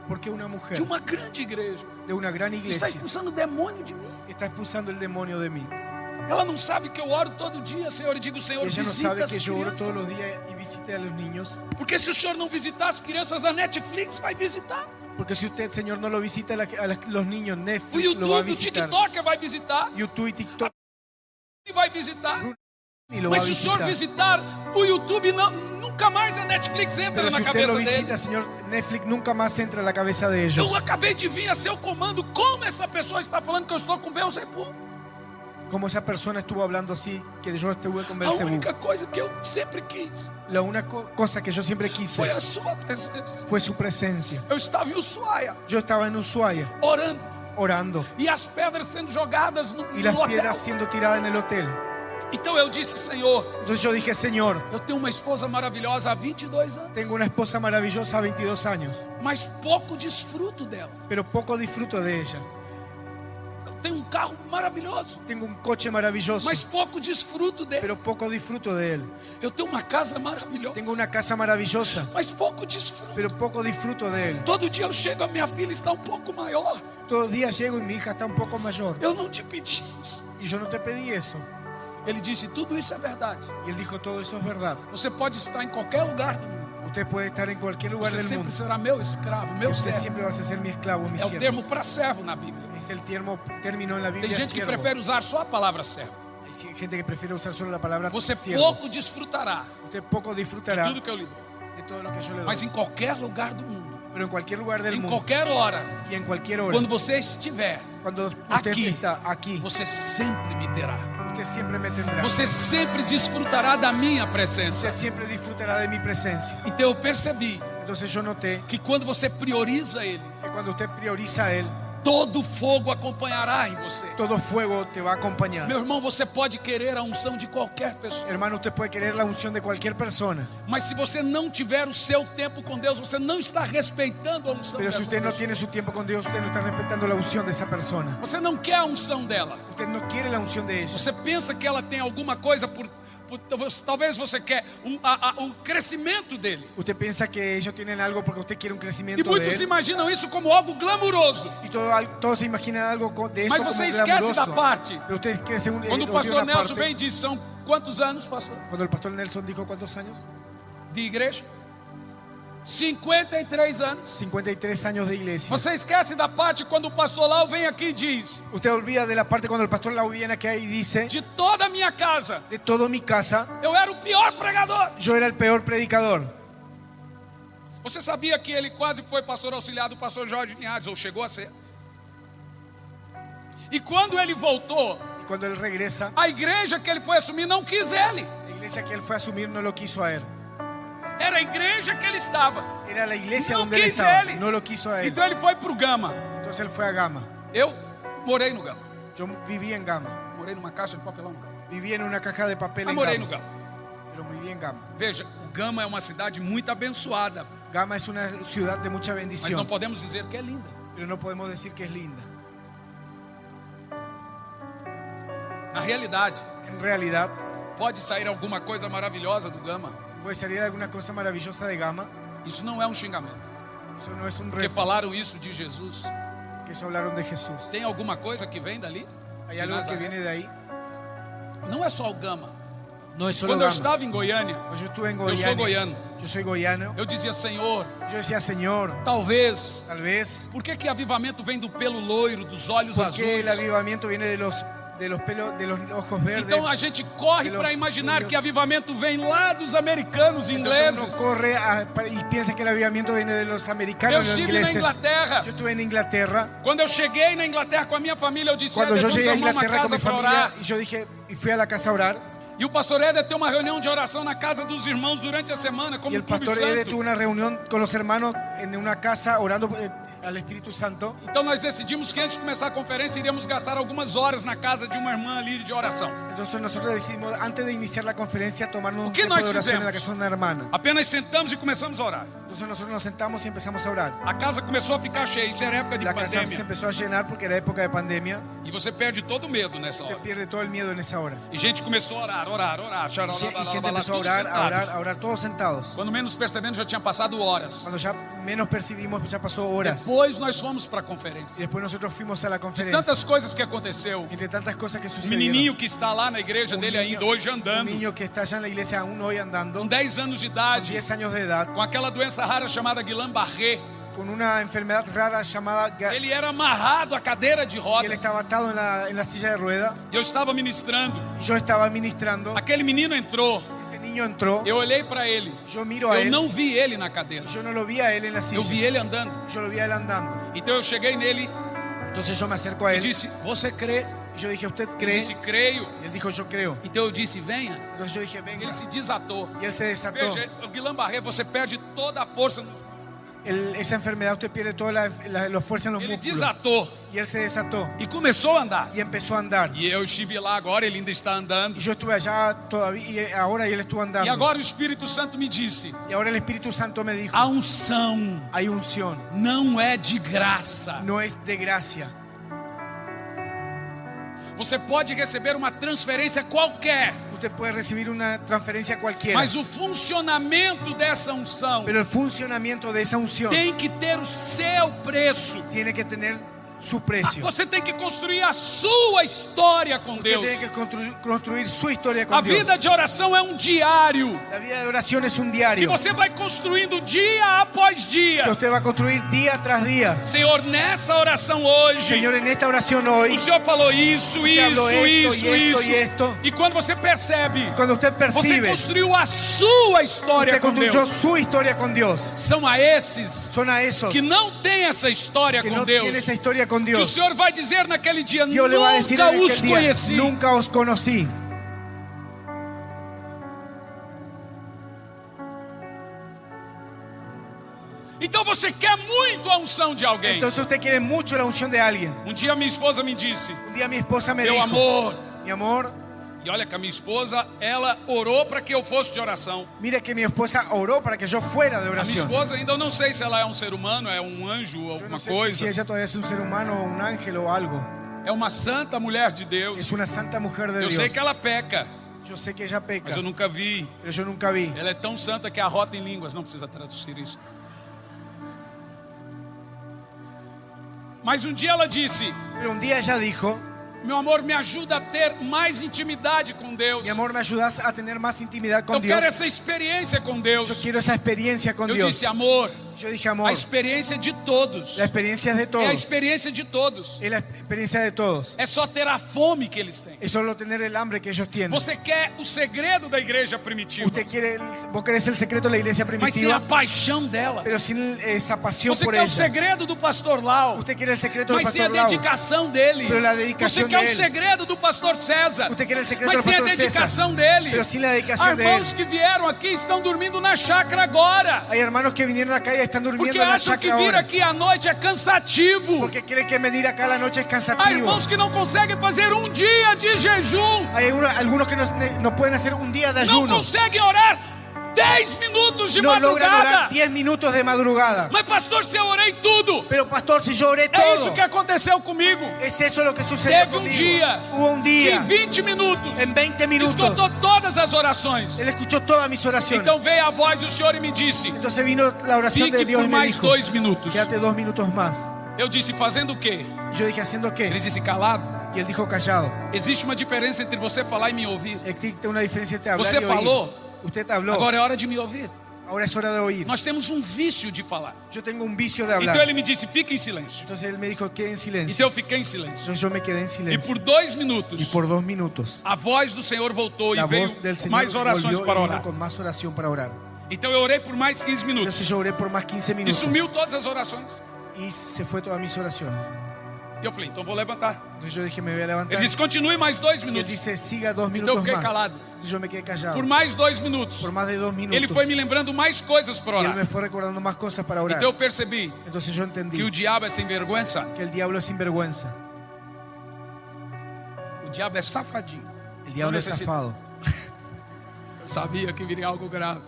Porque una mujer de uma grande igreja de una gran está iglesia expulsando o demônio de mim. está expulsando el demonio de mí. Ela não sabe que eu oro todo dia, Senhor, e digo: Senhor, Ella no visita sabe as que yo oro todos los crianças. días y visite a los niños. Porque se o Senhor não visitar as crianças da Netflix, vai visitar. Porque si usted, Señor, no lo visita los niños, O Netflix lo va a YouTube, o visitar. TikTok vai visitar. YouTube y TikTok E vai visitar. y lo va a Mas se o Senhor visitar. visitar o YouTube, nunca mais a Netflix entra Pero na si usted cabeça lo dele. visita, Señor, Netflix nunca más entra en la cabeza de ellos. Eu acabei de vir a seu comando. Como essa pessoa está falando que eu estou com Beelzebub? Como esa persona estuvo hablando así, que yo estuve con A Belcebú. única coisa que eu sempre quis La única cosa que yo siempre quise foi a sua presença. fue su presencia. Eu estava em Ushuaia, Yo estaba en Ushuaia orando, orando e as pedras sendo jogadas no y las hotel. piedras siendo tiradas en el hotel. Então eu disse: Senhor, Entonces yo dije, Señor, eu tenho uma esposa maravilhosa há 22 anos, tengo una esposa maravillosa a 22 años, mas pouco desfruto dela. pero poco disfruto de ella. Eu tenho um carro maravilhoso, Tengo un coche maravilloso, mas pouco desfruto dele. pero poco disfruto de él. Eu tenho uma casa maravilhosa, Tengo una casa maravillosa, mas pouco desfruto. pero poco disfruto de él. Todo dia eu chego, a minha filha está um pouco maior. Todos los días llego y mi hija está un poco mayor. Eu não te pedi isso. Y yo no te pedí eso. Ele disse: tudo isso é verdade. Y él dijo, todo eso es verdad. Você pode estar em qualquer lugar do mundo. Usted puede estar en cualquier lugar Você del sempre mundo. será meu escravo, meu Usted servo. siempre vas a ser mi esclavo, mi É o siervo. termo para servo na Bíblia. Es el término en la Tem Biblia, gente que siervo. prefere usar só a palavra servo. Hay gente que prefiere usar solo la palabra Você siervo. pouco desfrutará Usted poco de disfrutará tudo que eu lhe dou. de todo lo que yo le doy. Mas em qualquer lugar do mundo, Pero en cualquier lugar del em mundo qualquer hora, y en cualquier hora, quando você estiver cuando usted aqui, está aquí, você sempre me terá. usted siempre me tendrá. Você sempre desfrutará da minha presença. Usted siempre disfrutará de mi presencia. Então eu percebi Entonces yo noté que quando você prioriza Ele, que cuando usted prioriza a Él, todo fogo acompanhará em você. todo fuego te va a acompañar. Meu irmão, você pode querer a unção de qualquer pessoa, Hermano, usted puede querer la unción de cualquier persona, mas se você não tiver o seu tempo com Deus, você não está respeitando a unção pero si dessa usted no pessoa. tiene su tiempo con Dios, usted no está respetando la unción de esa persona. Você não quer a unção dela. Usted no quiere la unción de ella. Você pensa que ela tem alguma coisa talvez você quer um crescimento dele. Usted piensa que ellos tienen algo porque usted quiere un E crecimiento de muitos él. imaginam isso como algo glamuroso. Y todos se imaginan algo de eso Mas como você esquece da glamuroso. parte. Pero usted crece Quando o pastor Nelson vem e diz: são quantos anos, pastor, Cuando el pastor Nelson dijo cuántos años, de igreja? 53 anos. 53 años de iglesia. Você esquece da parte quando o pastor Lau vem aqui e diz: Usted olvida de la parte cuando el pastor Lau viene aquí y dice, de toda a minha casa, de toda mi casa, eu era o pior pregador. yo era el peor predicador. Você sabia que ele quase foi pastor auxiliar do pastor Jorge Linhares, ou chegou a ser? E quando ele voltou, Y cuando él regresa, a igreja que ele foi assumir não quis ele. la iglesia que él fue a asumir no lo quiso a él. Era a igreja que ele estava. Era la iglesia Não donde él quis estaba, ele. no lo quiso a él. Então ele foi para o Gama. Entonces él fue a Gama. Eu morei no Gama. Yo viví en Gama. Morei numa caixa de papelão no Gama. Viví en una caja de papel Mas en morei no Gama. Gama. Pero viví en Gama. Veja, o Gama é uma cidade muito abençoada, Gama es una ciudad de mucha mas não bendición. podemos dizer que é linda. Pero no podemos decir que es linda. Na realidade, En realidad, pode sair alguma coisa maravilhosa do Gama. puede salir alguna cosa maravillosa de Gama. Isso não é um xingamento. Eso no es un Porque reto. falaram isso de Jesus. Que eso hablaron de Jesús. Tem alguma coisa que vem dali? Hay De algo que Nazaré? viene de ahí. Não é só o Gama. No es solo Quando eu Gama. estava em Goiânia, Yo estuve en eu sou Goiânia. goiano. Yo soy goiano. Eu dizia: Senhor, Yo decía, Señor, talvez, tal vez, por que avivamento vem do pelo loiro, dos olhos porque el azuis? avivamiento viene de los de los pelos, de los ojos verdes. Então a gente corre para imaginar que avivamento vem lá dos americanos e ingleses. Uno corre y piensa que el avivamiento viene de los Eu americanos y los estive na ingleses. Inglaterra. Yo estuve en Inglaterra. Quando eu cheguei na Inglaterra com a minha família, eu disse: Cuando Éder, yo vamos llegué a arrumar uma Inglaterra con casa mi para familia, orar. y yo dije, y fui a la casa a orar. E o pastor Éder tem uma reunião de oração na casa dos irmãos durante a semana, como Y el Clube pastor Ede Santo. tuvo una reunión con los hermanos en una casa orando al Espíritu Santo. Então nós decidimos que antes de começar a conferência iríamos gastar algumas horas na casa de uma irmã ali de oração. Entonces nosotros decidimos, antes de iniciar la conferencia, tomarnos un ¿Qué tiempo de nós oración en la fizemos? casa de una hermana. Apenas sentamos e começamos a orar. Entonces nosotros nos sentamos y empezamos a orar. A casa começou a ficar cheia, isso era época de La casa se pandemia. empezó a llenar porque era época de pandemia. E você perde todo o medo nessa Te hora. pierde todo el miedo en esa hora. E gente começou a orar, Y gente empezó a tudo orar, sentados. a orar, todos sentados. Quando menos percebendo, já tinha passado horas. Cuando ya menos percibimos, ya pasó horas. Depois nós fomos para a Y conferência. después nosotros fuimos a la De conferencia. tantas coisas que aconteceu. Entre tantas cosas que Um sucedieron. menininho que está lá na igreja dele ainda hoje un andando, niño que está allá en la iglesia aún hoy andando, com 10 anos de con idade, 10 años de edad, com aquela doença rara chamada Guillain-Barré. con una enfermedad rara llamada Ele era amarrado à cadeira de y él rodas. estaba atado en la silla de rueda. E eu estava ministrando. Y yo estaba ministrando. Aquele menino entrou. Ese niño entró. Eu olhei para ele. Yo miro a Eu él. não vi ele na cadeira. Yo no lo vi a él en la Eu vi silla. ele andando. Yo lo vi a él andando. Então eu cheguei nele Entonces yo me acerco a e él. disse: Você crê? Y yo dije, ¿usted Ele cree? disse: Creio. Y él dijo, yo creo. Então eu disse: Venha. Entonces yo dije, venga. Ele se desatou. Y él se desató. Veja, o Guillain-Barré, você perde toda a força nos músculos. Esa enfermedad usted pierde toda la fuerza en los Ele músculos. desatou Y él se desató. e começou a andar. Y empezó a andar. E eu estive lá agora, ele ainda está andando. Y yo estuve allá todavía, y ahora y él estuvo andando. E agora o Espírito Santo me disse: Y ahora el Espíritu Santo me dijo, a unção hay unción, não é de graça. no es de gracia. Você pode receber uma transferência qualquer, Usted puede recibir una transferencia cualquiera, mas o funcionamento dessa unção pero el funcionamiento de esa unción tem que ter o seu preço. tiene que tener su precio. Você tem que construir a sua história com Usted Deus. tiene que construir su historia con A Dios. vida de oração é um diário La vida de oración es un que diario você vai construindo dia após que dia. usted va a construir día tras día. Senhor, nessa oração hoje, Señor, en esta oración hoy, o Senhor falou isso, Usted habló isso, esto, y esto, isso. y esto. E quando você percebe, cuando usted você percibe, construiu a sua história usted com construyó Deus. su historia con Dios. São a esses Son a esos que não têm essa história que com no Deus, tienen esa historia con que o Dios. Senhor vai dizer naquele dia: Dios le va a decir nunca en os aquel día, conheci. nunca os conocí. Então você quer muito a unção de alguém. Entonces usted quiere mucho la unción de alguien. Um dia minha esposa me disse: Un día mi esposa me meu dijo, amor. mi amor, E olha que a minha esposa, ela orou para que eu fosse de oração. mire que mi esposa oró para que yo fuera de A minha oración. esposa, ainda eu não sei se ela é um ser humano, é um anjo ou Yo alguma no sé coisa. si ella todavía es un ser humano o un ángel o algo. É uma santa mulher de Deus. Es una santa mujer de Eu Dios. sei que ela peca, Yo sé que ella peca, mas eu nunca vi. pero yo nunca vi. Ela é tão santa que arrota em línguas, não precisa traduzir isso. Mas um dia ela disse: Pero un día ella dijo, meu amor, me ajuda a ter mais intimidade com Deus. mi amor, ¿me ayudas a tener más intimidad con Eu Dios? quero essa experiência com Yo Deus. quiero esa experiencia con Eu Dios. disse: amor, Yo dije, a amor, experiência de todos. la experiencia es de É a todos. experiência de todos. Es la experiencia de todos. É só ter a fome que eles têm. Es solo tener el hambre que ellos tienen. Você quer o segredo da igreja primitiva, Usted quiere, vos querés el secreto de la iglesia mas sem a primitiva, paixão dela. pero sin esa pasión Você por quer o ella. segredo do pastor Lau, Usted quiere el secreto del mas sem a pastor Lau. dedicação dele. Pero la Você dedicación quer de o él. segredo do pastor César, Usted quiere el secreto mas del sem a pastor dedicação César, dele. pero sin la Há dedicación de él. irmãos que vieram aqui estão dormindo na chácara agora, Hay hermanos que vinieron acá y están durmiendo porque en la acham que chacra vir ahora. aqui à noite é cansativo. Porque creen que venir acá a la noche es Há cansativo. irmãos que não conseguem fazer um dia de jejum, Hay algunos que no pueden hacer un día de não ayuno. conseguem orar 10 minutos de No logran madrugada. orar 10 minutos de madrugada. Mas pastor, se eu orei tudo. Pero pastor, si yo oré É isso todo, que aconteceu comigo. es eso lo que sucedió Teve um conmigo. dia Hubo un que día, em 20 minutos en 20 minutos, esgotou todas as orações. él escuchó todas mis oraciones. Então veio a voz do Senhor e me disse: Entonces vino la oración de fique Dios por y me mais dijo, 2 minutos. quédate 2 minutos más. Eu disse: fazendo o quê? Yo dije, ¿haciendo qué? Ele disse: calado. Y él dijo, callado. Existe uma diferença entre você falar e me ouvir. Existe una diferencia entre hablar Você y oír. falou, Usted habló. agora é hora de me ouvir. Ahora es hora de oír. Nós temos um vício de falar. Yo tengo un vicio de hablar. Então ele me disse, fica em silêncio. Entonces él me dijo, quede en silencio. Então eu fiquei em silêncio. Entonces yo me quedé en E silencio. por 2 minutos, Y por 2 minutos, a voz do Senhor voltou e la veio voz del Señor mais orações volvió para y vino orar. con más oración para orar. Então eu orei por mais 15 minutos. Entonces yo oré por más 15 E minutos. sumiu todas as orações. Y se fue todas mis oraciones. E eu falei, então vou levantar. Entonces yo dije, me voy a levantar. Ele disse, continue mais 2 Y él minutos. dice, siga 2 Então eu minutos fiquei más. calado. Entonces yo me quedé callado. Por mais 2 minutos. Por más de 2 minutos. Ele foi me lembrando mais coisas para Y él me orar. fue recordando más cosas para orar. Então eu percebi Entonces yo entendí que o diabo é sem vergonha. que el diablo es sinvergüenza. O diabo é safadinho. El diablo Não es necessita. zafado. Eu sabia que viria algo grave.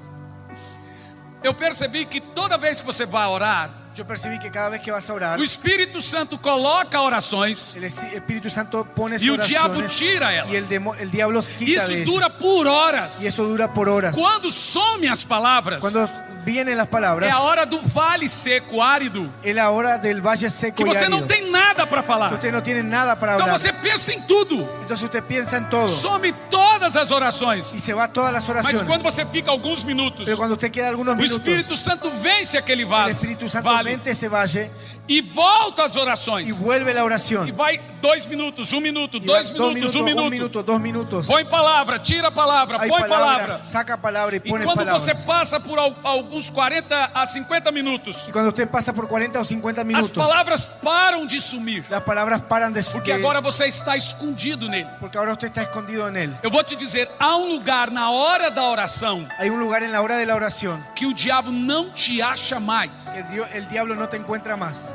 Eu percebi que toda vez que você vai orar, Yo percibí que cada vez que vas a orar, o Espírito Santo coloca orações el Espíritu Santo pone e o diabo oraciones tira y elas. el diablo quita Isso de dura ellas. por horas. Y eso dura por horas. Quando some as palavras, Cuando vienen las é palabras, a hora do vale seco, árido, es la hora del valle seco que y você árido. não tem nada para Que falar. usted no tiene nada para Então hablar. você pensa em tudo, Entonces usted piensa en todo some todas as orações. y se va a todas las Mas oraciones. quando você fica alguns minutos, Pero cuando usted queda algunos o minutos, Espírito Santo vence aquele el vaso, Espíritu Santo vale, vence ese valle e volta às y orações. vuelve la E oración. vai 2 minutos, 1 minuto, Y va 2 minutos, 1 un minuto. minuto, 2 minutos. Põe palavra, tira a palavra, Hay põe palavra. palabras, saca palabra y E pone quando palabras. você passa por alguns 40 a 50 minutos, Y cuando usted pasa por 40 o 50 as minutos, palavras param de sumir. las palabras paran de Porque agora você está escondido nele. porque ahora usted está escondido en él. Eu vou te dizer, há um lugar na hora da oração Hay un lugar en la hora de la oración que o diabo não te acha mais. que el diablo no te encuentra más.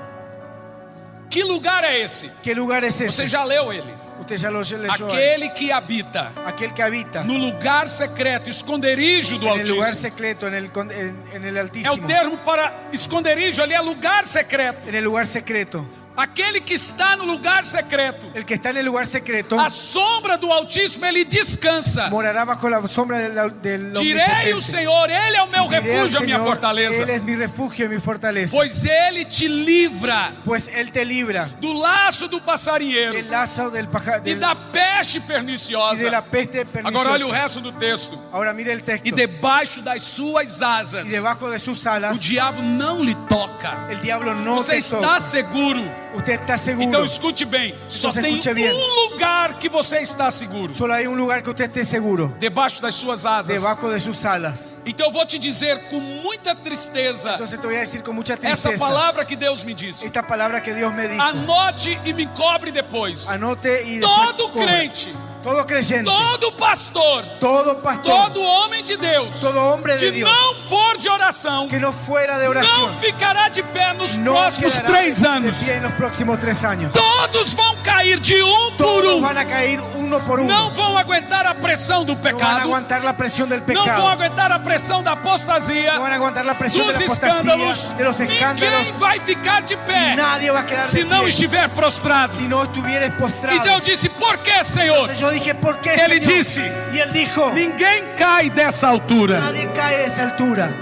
Que lugar é esse? ¿Qué lugar es Você ese? já leu ele? Usted ya lo leyó. Aquele que habita Aquel que habita no lugar secreto, esconderijo do en el lugar Altíssimo. secreto, en el É o Altísimo. termo para esconderijo, ali é lugar secreto. En el lugar secreto. Aquele que está no lugar secreto, El que está en el lugar secreto a sombra do Altíssimo, ele descansa. morará bajo la sombra del Direi o Omnipotente. Senhor, Ele é o meu Diré al refúgio, a minha Señor, fortaleza. Él es mi refugio y mi fortaleza. Pois Ele te livra Pues Él te libra do laço do passarinheiro del lazo del e da peste y de perniciosa. la peste Agora olha o perniciosa. resto do texto. Ahora mire el texto. E debaixo das suas asas, Y debajo de sus o alas, diabo não lhe toca. el diablo no Você te está toca. seguro. Usted está seguro. Então escute bem, só Então, tem escute bem. um lugar que você está seguro. Solo hay un lugar que usted esté seguro. Debaixo das suas asas. Debajo de sus alas. Então eu vou te dizer com muita tristeza Entonces te voy a decir con mucha essa tristeza. palavra que Deus me disse. Esta palabra que Dios me dijo. Anote e me cobre depois. Anote y después Todo cobre. crente, Todo creyente. todo pastor, Todo pastor. todo homem de Deus Todo hombre de que Dios. não for de oração, Que no fuera de não oración. ficará de pé nos No próximos quedará 3 de anos. pie en los próximos 3 años. Todos vão cair de por Todos van a caer uno por uno. Não vão aguentar a pressão do No van a pecado. aguantar la presión del Não pecado. vão aguentar a pressão da apostasia, No van a aguantar la presión dos de la apostasía, escândalos. de los escándalos. Ninguém vai ficar de pé Nadie va a quedar se de não pie estiver prostrado. si no estuvieres postrado. Então eu disse, por que, Senhor? Entonces yo dije, ¿por qué, Ele Señor? disse, Y él dijo, ninguém cai dessa altura. nadie cae de esa altura.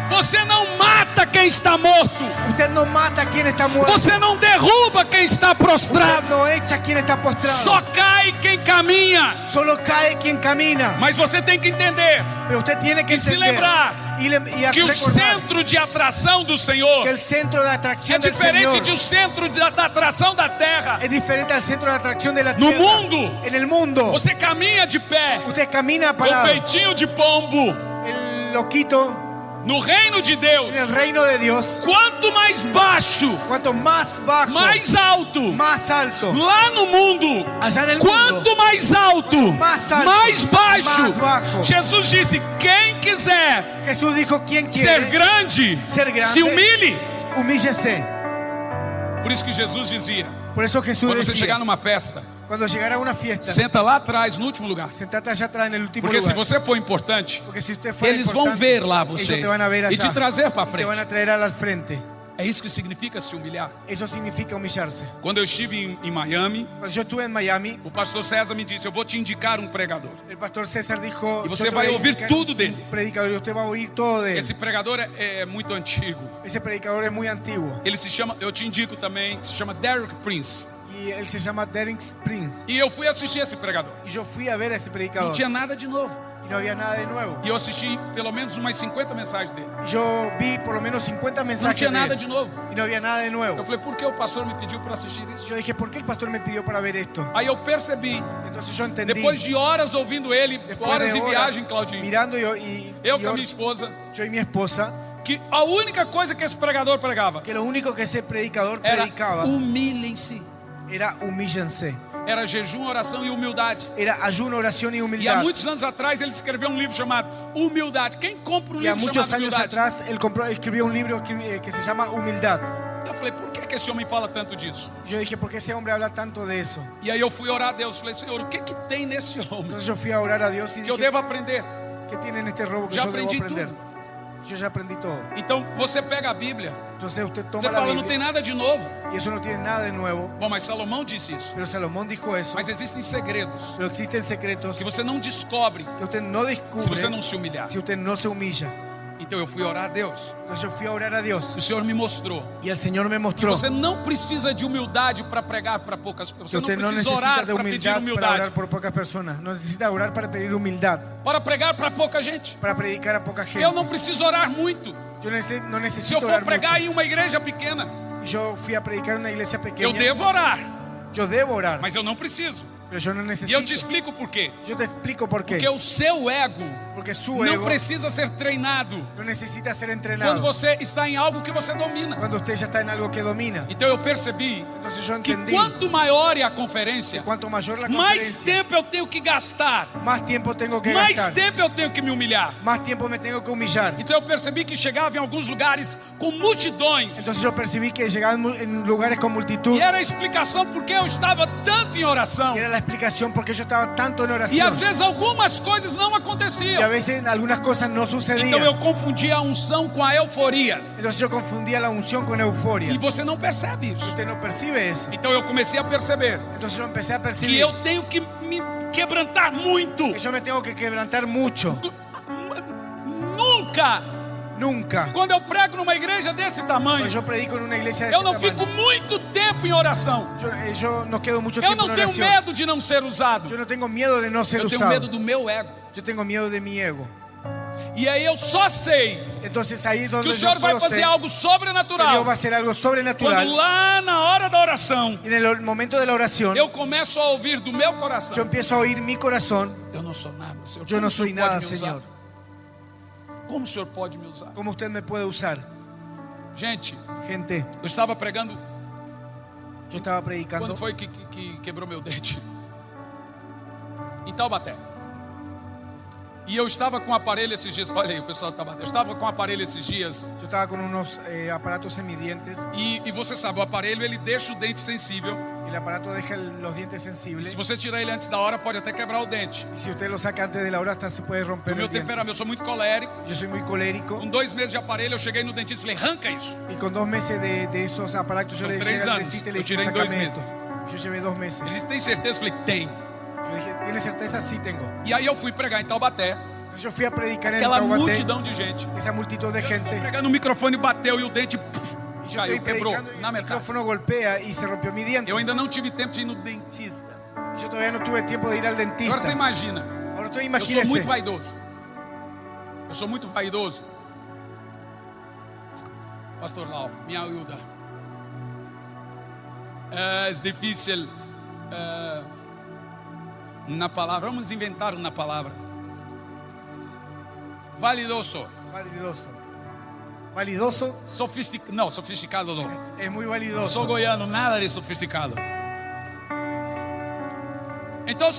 Você não mata quem está morto. Usted no mata a quien está muerto. Você não derruba quem está Usted prostrado. no echa a quien está postrado. Só cai quem caminha. Solo cae quien camina. Mas você tem que entender Pero usted tiene que e se entender lembrar y que o recordar centro de atração do Senhor que el centro de é atracción del diferente Señor do centro da atração da terra. es diferente al centro de atracción de la No tierra. mundo, En el mundo, você caminha de pé, usted camina com parado. peitinho de pombo. El loquito No reino de Deus, en el reino de Dios, quanto mais baixo, cuanto más bajo, mais alto. más alto. Lá no mundo, Allá en el quanto mundo, mais alto, mais alto, mais baixo. mais baixo. Jesus disse: quem quiser Jesús dijo, quien ser quiere grande, ser grande, se humilhe. humíllese. Por isso que Jesus dizia: Por eso Jesús quando você chegar decía, numa festa, cuando llegara a una fiesta, senta lá atrás, no último lugar. sentate allá atrás en el último Porque se lugar. você for importante, Porque si usted fuera eles vão importante, ver lá ellos você te van a ver e allá, te trazer para te van a frente. traer al frente. É isso que significa se humilhar. Eso significa humillarse. Quando eu estive em Miami, Cuando yo estuve en Miami, o pastor César me disse: eu vou te indicar um pregador. el pastor César dijo, Y você yo te vai voy a ouvir indicar tudo dele. un predicador, y usted va a oír todo de él. Esse pregador é muito antigo. Ese predicador es muy antiguo Ele se chama, eu te indico também, se chama Derek Prince. y él se llama Derek Prince. E eu fui assistir esse pregador. Y yo fui a ver a esse Não predicador tinha nada de novo. y y no había nada de nuevo. E eu assisti pelo menos umas 50 mensagens dele. Y yo vi por lo menos 50 Não mensajes tinha de nada él, de novo. y no había nada de Eu nuevo. falei, por que o pastor me pediu para assistir isso? Yo dije, ¿por qué el pastor me pidió para ver esto? Aí eu percebi, Entonces yo entendí, depois de horas ouvindo ele, después horas de de horas, viagem, Claudinho, mirando eu com a minha yo esposa, y mi esposa, que a única coisa que esse pregador pregava que lo único que ese predicador era predicaba humilhem-se. era humíllense, Era jejum, oração e humildade. era ayuno, oración y E há humildad. muitos anos atrás ele escreveu um livro chamado Humildade. Quem compra um Y a livro muchos chamado años Humildade? atrás él escribió un libro que se llama Humildad. Eu falei, por que esse homem fala tanto disso? Yo dije, ¿por qué ese hombre habla tanto de eso? E aí eu fui orar a Deus. Falei, Senhor, o que tem nesse homem Entonces yo fui a orar a Dios y que eu dije, devo aprender? ¿qué tiene en este robo que Ya yo debo aprendí aprender? tudo. Yo ya aprendí todo. Então você pega a Bíblia, Entonces usted toma você la fala, não tem Biblia nada de novo. y eso no tiene nada de nuevo. Bom, mas Salomão disse isso. Pero Salomón dijo eso. Mas existem segredos Pero existen secretos que você não descobre que usted no se descubre você não se humilhar. si usted no se humilla. Então eu fui orar a Deus. Entonces yo fui a orar a Dios O Senhor me mostrou y el Señor me que mostró você não precisa de humildade para pregar para poucas pessoas. que Você não usted no precisa necesita orar de para pedir humildad para humildade. orar por pocas personas. No necesita orar para pedir humildad, Para pregar para pouca gente. para predicar a poca gente. Eu não preciso orar muito. Yo no Se necesito eu for orar pregar mucho. em uma igreja pequena, Y yo fui a predicar en una iglesia eu pequeña. devo orar, Yo debo orar, mas eu não preciso. pero yo no E eu necesito. te explico por quê. Yo te explico por qué. Porque o seu ego Porque su não ego precisa ser treinado no necesita ser quando entrenado você está em algo que você domina. cuando usted ya está en algo que domina. Então eu percebi Entonces yo que entendí quanto maior é a conferência, cuanto mayor la mais conferencia, tempo eu tenho que gastar, más tiempo tengo que mais gastar, tempo eu tenho que me humilhar. más tiempo me tengo que humillar. Então eu percebi que chegava em alguns lugares com multidões. Entonces yo percibí que llegaba en lugares con multitud E era a explicação porque eu estava tanto em oração. y era la explicación porque yo estaba tanto en E oración às vezes algumas coisas não y a aconteciam. veces algunas cosas no sucedían. Então eu confundia a unção com a euforia. Entonces yo confundía la unción con euforia. E você não percebe isso. Usted no percibe eso. Então eu comecei a perceber Entonces yo empecé a que percibir eu tenho que me quebrantar muito. que yo me tengo que quebrantar mucho. Nunca, Nunca. quando eu prego numa igreja desse tamanho, Cuando yo predico en una iglesia de eu este não fico tamaño, muito tempo em oração. yo no quedo mucho Eu tiempo não en tenho oración. medo de não ser usado. Yo no tengo miedo de no ser Eu tenho usado. medo do meu ego. Yo tengo miedo de mi ego. E aí eu só sei Entonces ahí es que donde o yo Senhor vai solo fazer sé algo que Dios sobrenatural. va a hacer algo Quando sobrenatural. lá na hora da oração Y en el momento de la oración, eu começo a ouvir do meu yo coração: empiezo a oír mi corazón. eu não sou nada, Senhor. Yo Como no o Senhor soy pode nada, me usar? Señor. Como o Senhor pode me usar? ¿Cómo usted me puede usar? Gente, Gente, eu estava pregando. yo estaba predicando. Quando foi que quebrou meu dente? Em Taubaté. E eu estava com o aparelho esses dias. Olha aí, o pessoal de Taubaté. Eu estava com o aparelho esses dias. Yo estaba con unos aparatos semidientes. E você sabe, o aparelho ele deixa o dente sensível. El aparato deja los dientes E sensibles. se você tirar ele antes da hora, pode até quebrar o dente. Y si usted lo saca antes de la hora, hasta se puede O romper meu el diente. temperamento, eu sou muito colérico. Yo soy muy colérico. Com 2 meses de aparelho, eu cheguei no dentista e falei: arranca isso. Y con 2 meses de esos aparatos, yo Son le 3 llegué al anos. dentista y le Eu dije, tirei em 2 sácame meses. esto. Yo llevé 2 meses. Eles têm certeza? Eu falei: tem. Yo dije, ¿tiene certeza? Sí tengo. E aí eu fui pregar em Taubaté. Yo fui a predicar en Aquela Taubaté, multidão de gente. esa multitud de Eu estou gente. pregando, o microfone bateu e o dente puf, Y yo caiu, estoy quebrou predicando y na el metade. micrófono golpea y se rompió mi diente. Eu ainda não tive tempo de ir no dentista. Yo todavía no tuve tiempo de ir al Agora você dentista. imagina, Ahora usted eu sou imagínese. muito vaidoso. Eu sou muito vaidoso. Pastor Lau, me ajuda. É difícil na palavra. Vamos inventar uma palavra. Validoso. Validoso. Validoso Não, sofisticado não. es muy Não validoso. sou goiano, nada de sofisticado. Então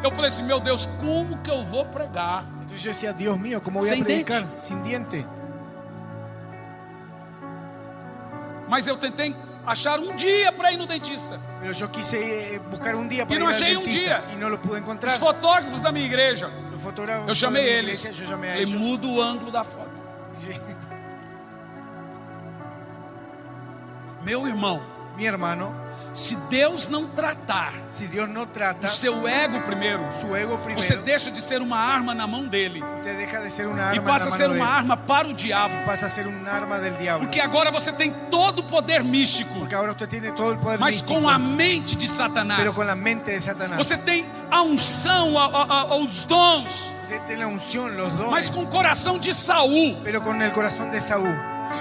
eu falei assim, meu Deus, como que eu vou pregar? Entonces yo decía, Dios mío, ¿cómo voy a Sin predicar diente. sin diente? Mas eu tentei achar um dia para ir no dentista. Pero yo quise buscar un día para Y no ir al achei un dentista día. y no lo pude encontrar. Os fotógrafos da minha igreja, Los fotógrafos eu chamei de mi eles. iglesia, yo llamé a Falei, ellos. muda o ângulo da foto. Meu irmão, Mi hermano, Se Deus não tratar Si Dios no trata o seu ego primeiro, su ego você primero, deixa de ser uma arma na mão dele usted deja de ser una e arma en passa la a ser mano de uma él. arma para o diabo. Pasa a ser un arma del diablo. Porque agora você tem todo o poder místico, Porque ahora usted tiene todo el poder mas místico, com a mente de Satanás. pero con la mente de Satanás. Você tem a unção, os dons, Usted tiene la unción, los dones, mas com o coração de Saul. pero con el corazón de Saúl.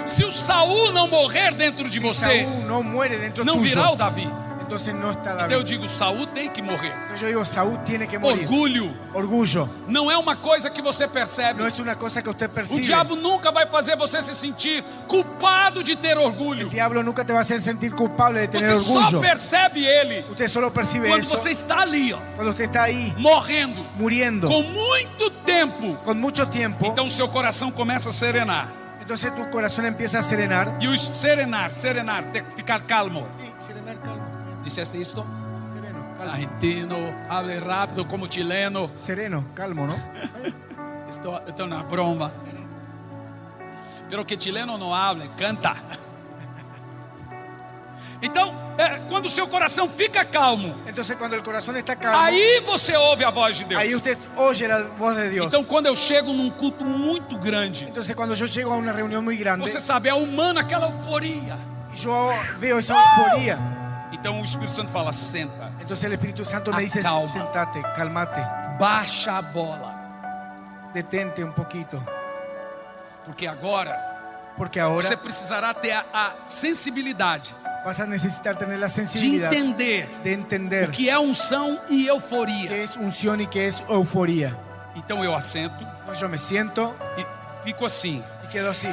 Se o Saul não morrer dentro de Si você, Saúl no muere dentro não tuyo, virá o Davi. entonces no está Então eu David. digo, Saul tem que morrer. Entonces yo digo, Saúl tiene que morir. Orgulho Orgullo não é uma coisa que você percebe. no es una cosa que usted O percibe. diabo nunca vai fazer você se sentir culpado de ter orgulho. El diablo nunca te va a hacer sentir culpable de tener Você só orgullo. percebe ele Usted solo percibe quando eso você está ali, ó, cuando usted está ahí morrendo, muriendo com muito tempo. con mucho tiempo. Então seu coração começa a serenar. Entonces tu corazón empieza a serenar. E o serenar, ficar calmo. Sí, serenar, calmo. Disseste isto? Sereno, calmo. Argentino, hable rápido como chileno. Sereno, calmo, ¿no? Estou na broma. Pero que chileno não habla, canta. Então, quando o seu coração fica calmo, Entonces cuando el corazón está calmo, aí você ouve a voz de Deus. ahí usted oye la voz de Dios. Então, quando eu chego num culto muito grande, Entonces cuando yo llego a una reunión muy grande, você sabe, é humano aquela euforia. yo veo esa euforia. Então o Espírito Santo fala, senta, Entonces el Espíritu Santo me dice, Acalma. sentate, calmate, baixa a bola. detente un poquito. Porque agora Porque ahora você precisará ter a sensibilidade vas a necesitar tener la de sensibilidad entender de entender o que é unção e euforia. qué es unción y qué es euforia. Então eu assento Entonces yo me siento e fico assim, y quedo así,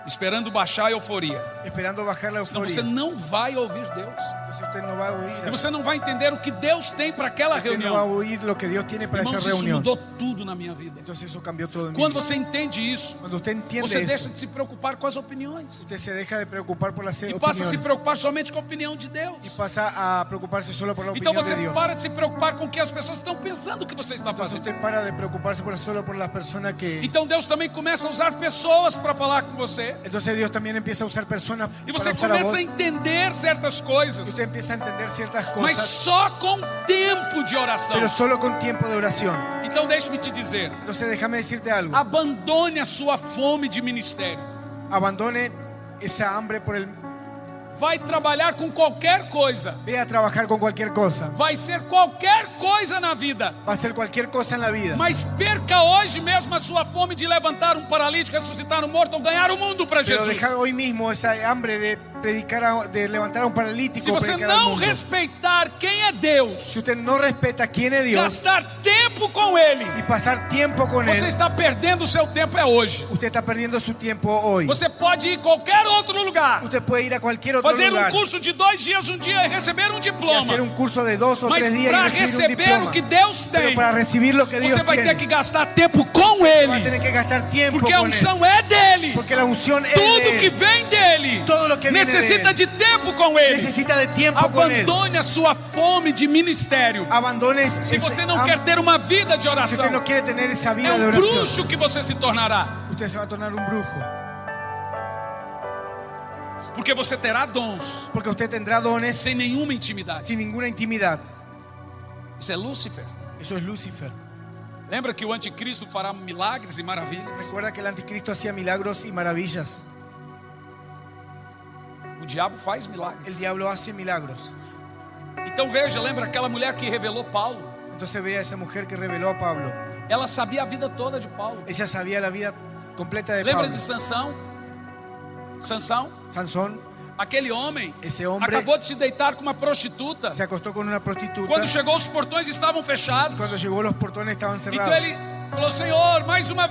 esperando baixar a euforia. esperando bajar la Senão euforia. você não vai ouvir Deus. Entonces usted no va a oír. E você não vai entender o que Deus tem para aquela Usted no va a reunião. oír lo que Dios tiene para esa Irmãos, isso reunión. mudou tudo na minha vida. Entonces eso cambió todo en mi Quando vida. você entende isso, Cuando usted entiende você eso, deixa de se preocupar com as opiniões usted se deja de preocupar por las e passa a se opiniones preocupar somente com a opinião de y Deus. pasa a preocuparse solo por la Então opinión você de Dios. para de se preocupar com o que as pessoas estão pensando que você está Entonces fazendo. usted para de preocuparse solo por las personas que... Então Deus também começa a usar pessoas para falar com você. Entonces Dios también empieza a usar personas E para você usar a voz. começa a entender certas Y coisas, usted empieza a entender ciertas mas cosas, só com tempo de oração. pero solo con tiempo de oración. Então deixe-me te dizer, Entonces déjame decirte algo. abandone a sua fome de ministério. Abandone esa hambre por el... Vai trabalhar com qualquer coisa. Ve a trabajar con cualquier cosa. Vai ser qualquer coisa na vida. Va a ser cualquier cosa en la vida. Mas perca hoje mesmo a sua fome de levantar um paralítico, ressuscitar um morto ou ganhar o mundo para Pero Jesus. deja hoy mismo esa hambre de predicar, de levantar a un paralítico. Se você predicar al não mundo. respeitar quem é Deus, Si usted no respeta quién es Dios gastar tempo com Ele, y pasar tiempo con você Él, está perdendo o seu tempo hoje. usted está perdiendo su tiempo hoy. Você pode ir em qualquer outro lugar, Usted puede ir a cualquier otro fazer lugar curso de 2 dias, um dia e receber um y diploma. hacer un curso de 2 o Mas 3 días y para recibir un receber diploma. o que Deus Pero tem, para recibir lo que Dios você vai tiene, ter que gastar tempo com va a Ele, tener que gastar tiempo porque a con Él. unção é dele. Porque la unción es Tudo de que Él. vem dele Todo lo que viene necessita de de tempo com Ele. Necesita de tiempo con Él. Abandone a sua fome de ministério. Abandone Se ese você não hambre. quer ter uma vida de Si oração, usted no quiere tener esa vida é de um oración, bruxo que você se tornará. usted se va a tornar un brujo. Porque você terá dons Porque usted tendrá dones sem nenhuma intimidade. sin ninguna intimidad. Isso é Lúcifer. Eso es Lucifer. Lembra que o anticristo fará milagres e maravilhas? Recuerda que el anticristo hacía milagros y maravillas. O diabo faz El milagres. diablo hace milagros. Então veja, lembra aquela mulher que revelou Paulo? Entonces ve a esa mujer que reveló a Pablo. Ela sabia a vida toda de Paulo. Ella sabía la vida completa de Lembra Pablo. de Sansão? Sansão, Sansón, aquele homem, ese hombre acabou de se deitar com uma prostituta. se acostó con una prostituta. Quando chegou, os portões estavam fechados. Cuando llegó los portones estaban Então cerrados. ele falou: Senhor, mais uma Y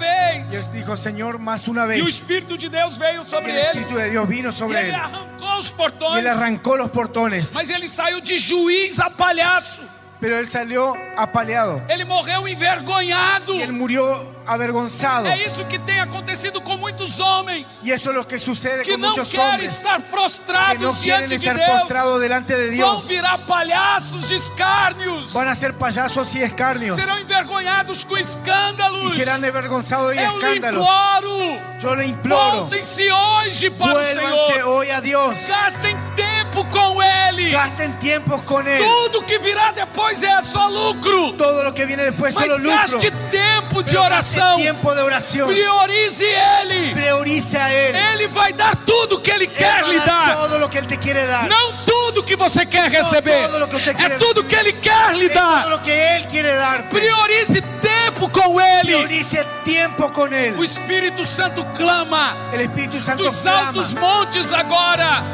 vez. él dijo, Señor, más una E o vez. Espírito de Deus veio Y sobre el ele. Espíritu de Dios vino E sobre ele él. arrancou os Y portões. él arrancó los portones. Mas ele saiu de juiz a palhaço. Pero él salió apaleado. Ele morreu envergonhado. Y él murió avergonzado. É isso que tem acontecido com muitos homens Y eso es lo que sucede que con não muchos querem hombres estar que no prostrados quieren diante de estar Deus. postrados delante de Vão Dios. virar palhaços de escárnios. Van a ser payasos y escarnios. Serão envergonhados com Y escândalos. serán avergonzados y Eu lhe escándalos. imploro. Yo le imploro. Voltem-se hoje para o Vuélvanse Senhor. hoy a Dios. Gastem tempo tempo com Ele. Gasten tiempos con Él. Tudo que virá depois é só lucro. Todo lo que viene después es Mas solo lucro. gaste tempo de Pero gaste oração. tiempo de oración. Priorize Ele. Priorice a Él. Ele vai dar tudo que Ele Él quer va a lhe dar dar. todo lo que Él te quiere dar. Não tudo que você quer receber. todo lo que usted É quiere tudo que Ele quer lhe Es todo dar. lo que Él quiere darte. Priorize tempo com Ele. Priorice tiempo con Él. O Espírito Santo clama El Espíritu Santo dos clama altos montes agora.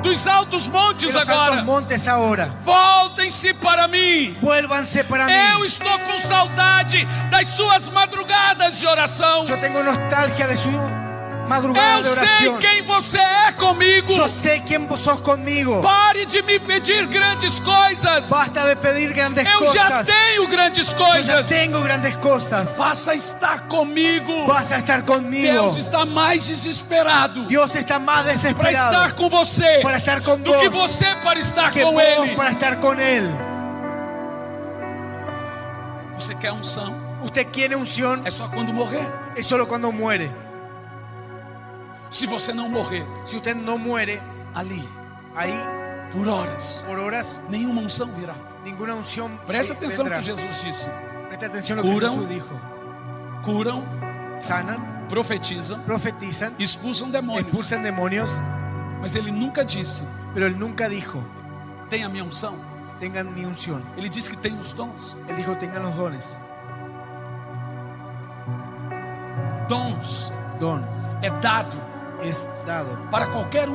Dos altos de montes los altos agora. montes ahora. Voltem-se para mim. Vuélvanse para mí. Eu estou com saudade das suas madrugadas de oração. Yo tengo nostalgia de su madrugada Eu de sei oración. quem você é comigo. Yo sé quién vos sos conmigo. Pare de me pedir grandes coisas. Basta de pedir grandes Eu já cosas. tenho grandes Yo ya coisas. tengo grandes cosas. Passa a estar comigo. Vas a estar conmigo. Deus está mais desesperado Dios está más para desesperado estar com você para estar con do vos que você para estar que com vos Ele. para estar con Él. Você quer unção? Usted quiere unción, É só quando morrer. es solo cuando muere. Se você não morrer Si usted no muere ali ahí por horas, por horas, nenhuma unção virá. ninguna unción Presta atenção no vendrá. que Jesus disse. Presta atención a lo que Curan. Jesús dijo. Curam, Sanan, profetizam, profetizan, expulsam demônios. expulsan demonios, Mas Ele nunca disse, pero Él nunca dijo, tem a minha unção. tengan mi unción. Ele disse que tem os dons. Él dijo, tengan los dones. Dons Don é dado es dado para qualquer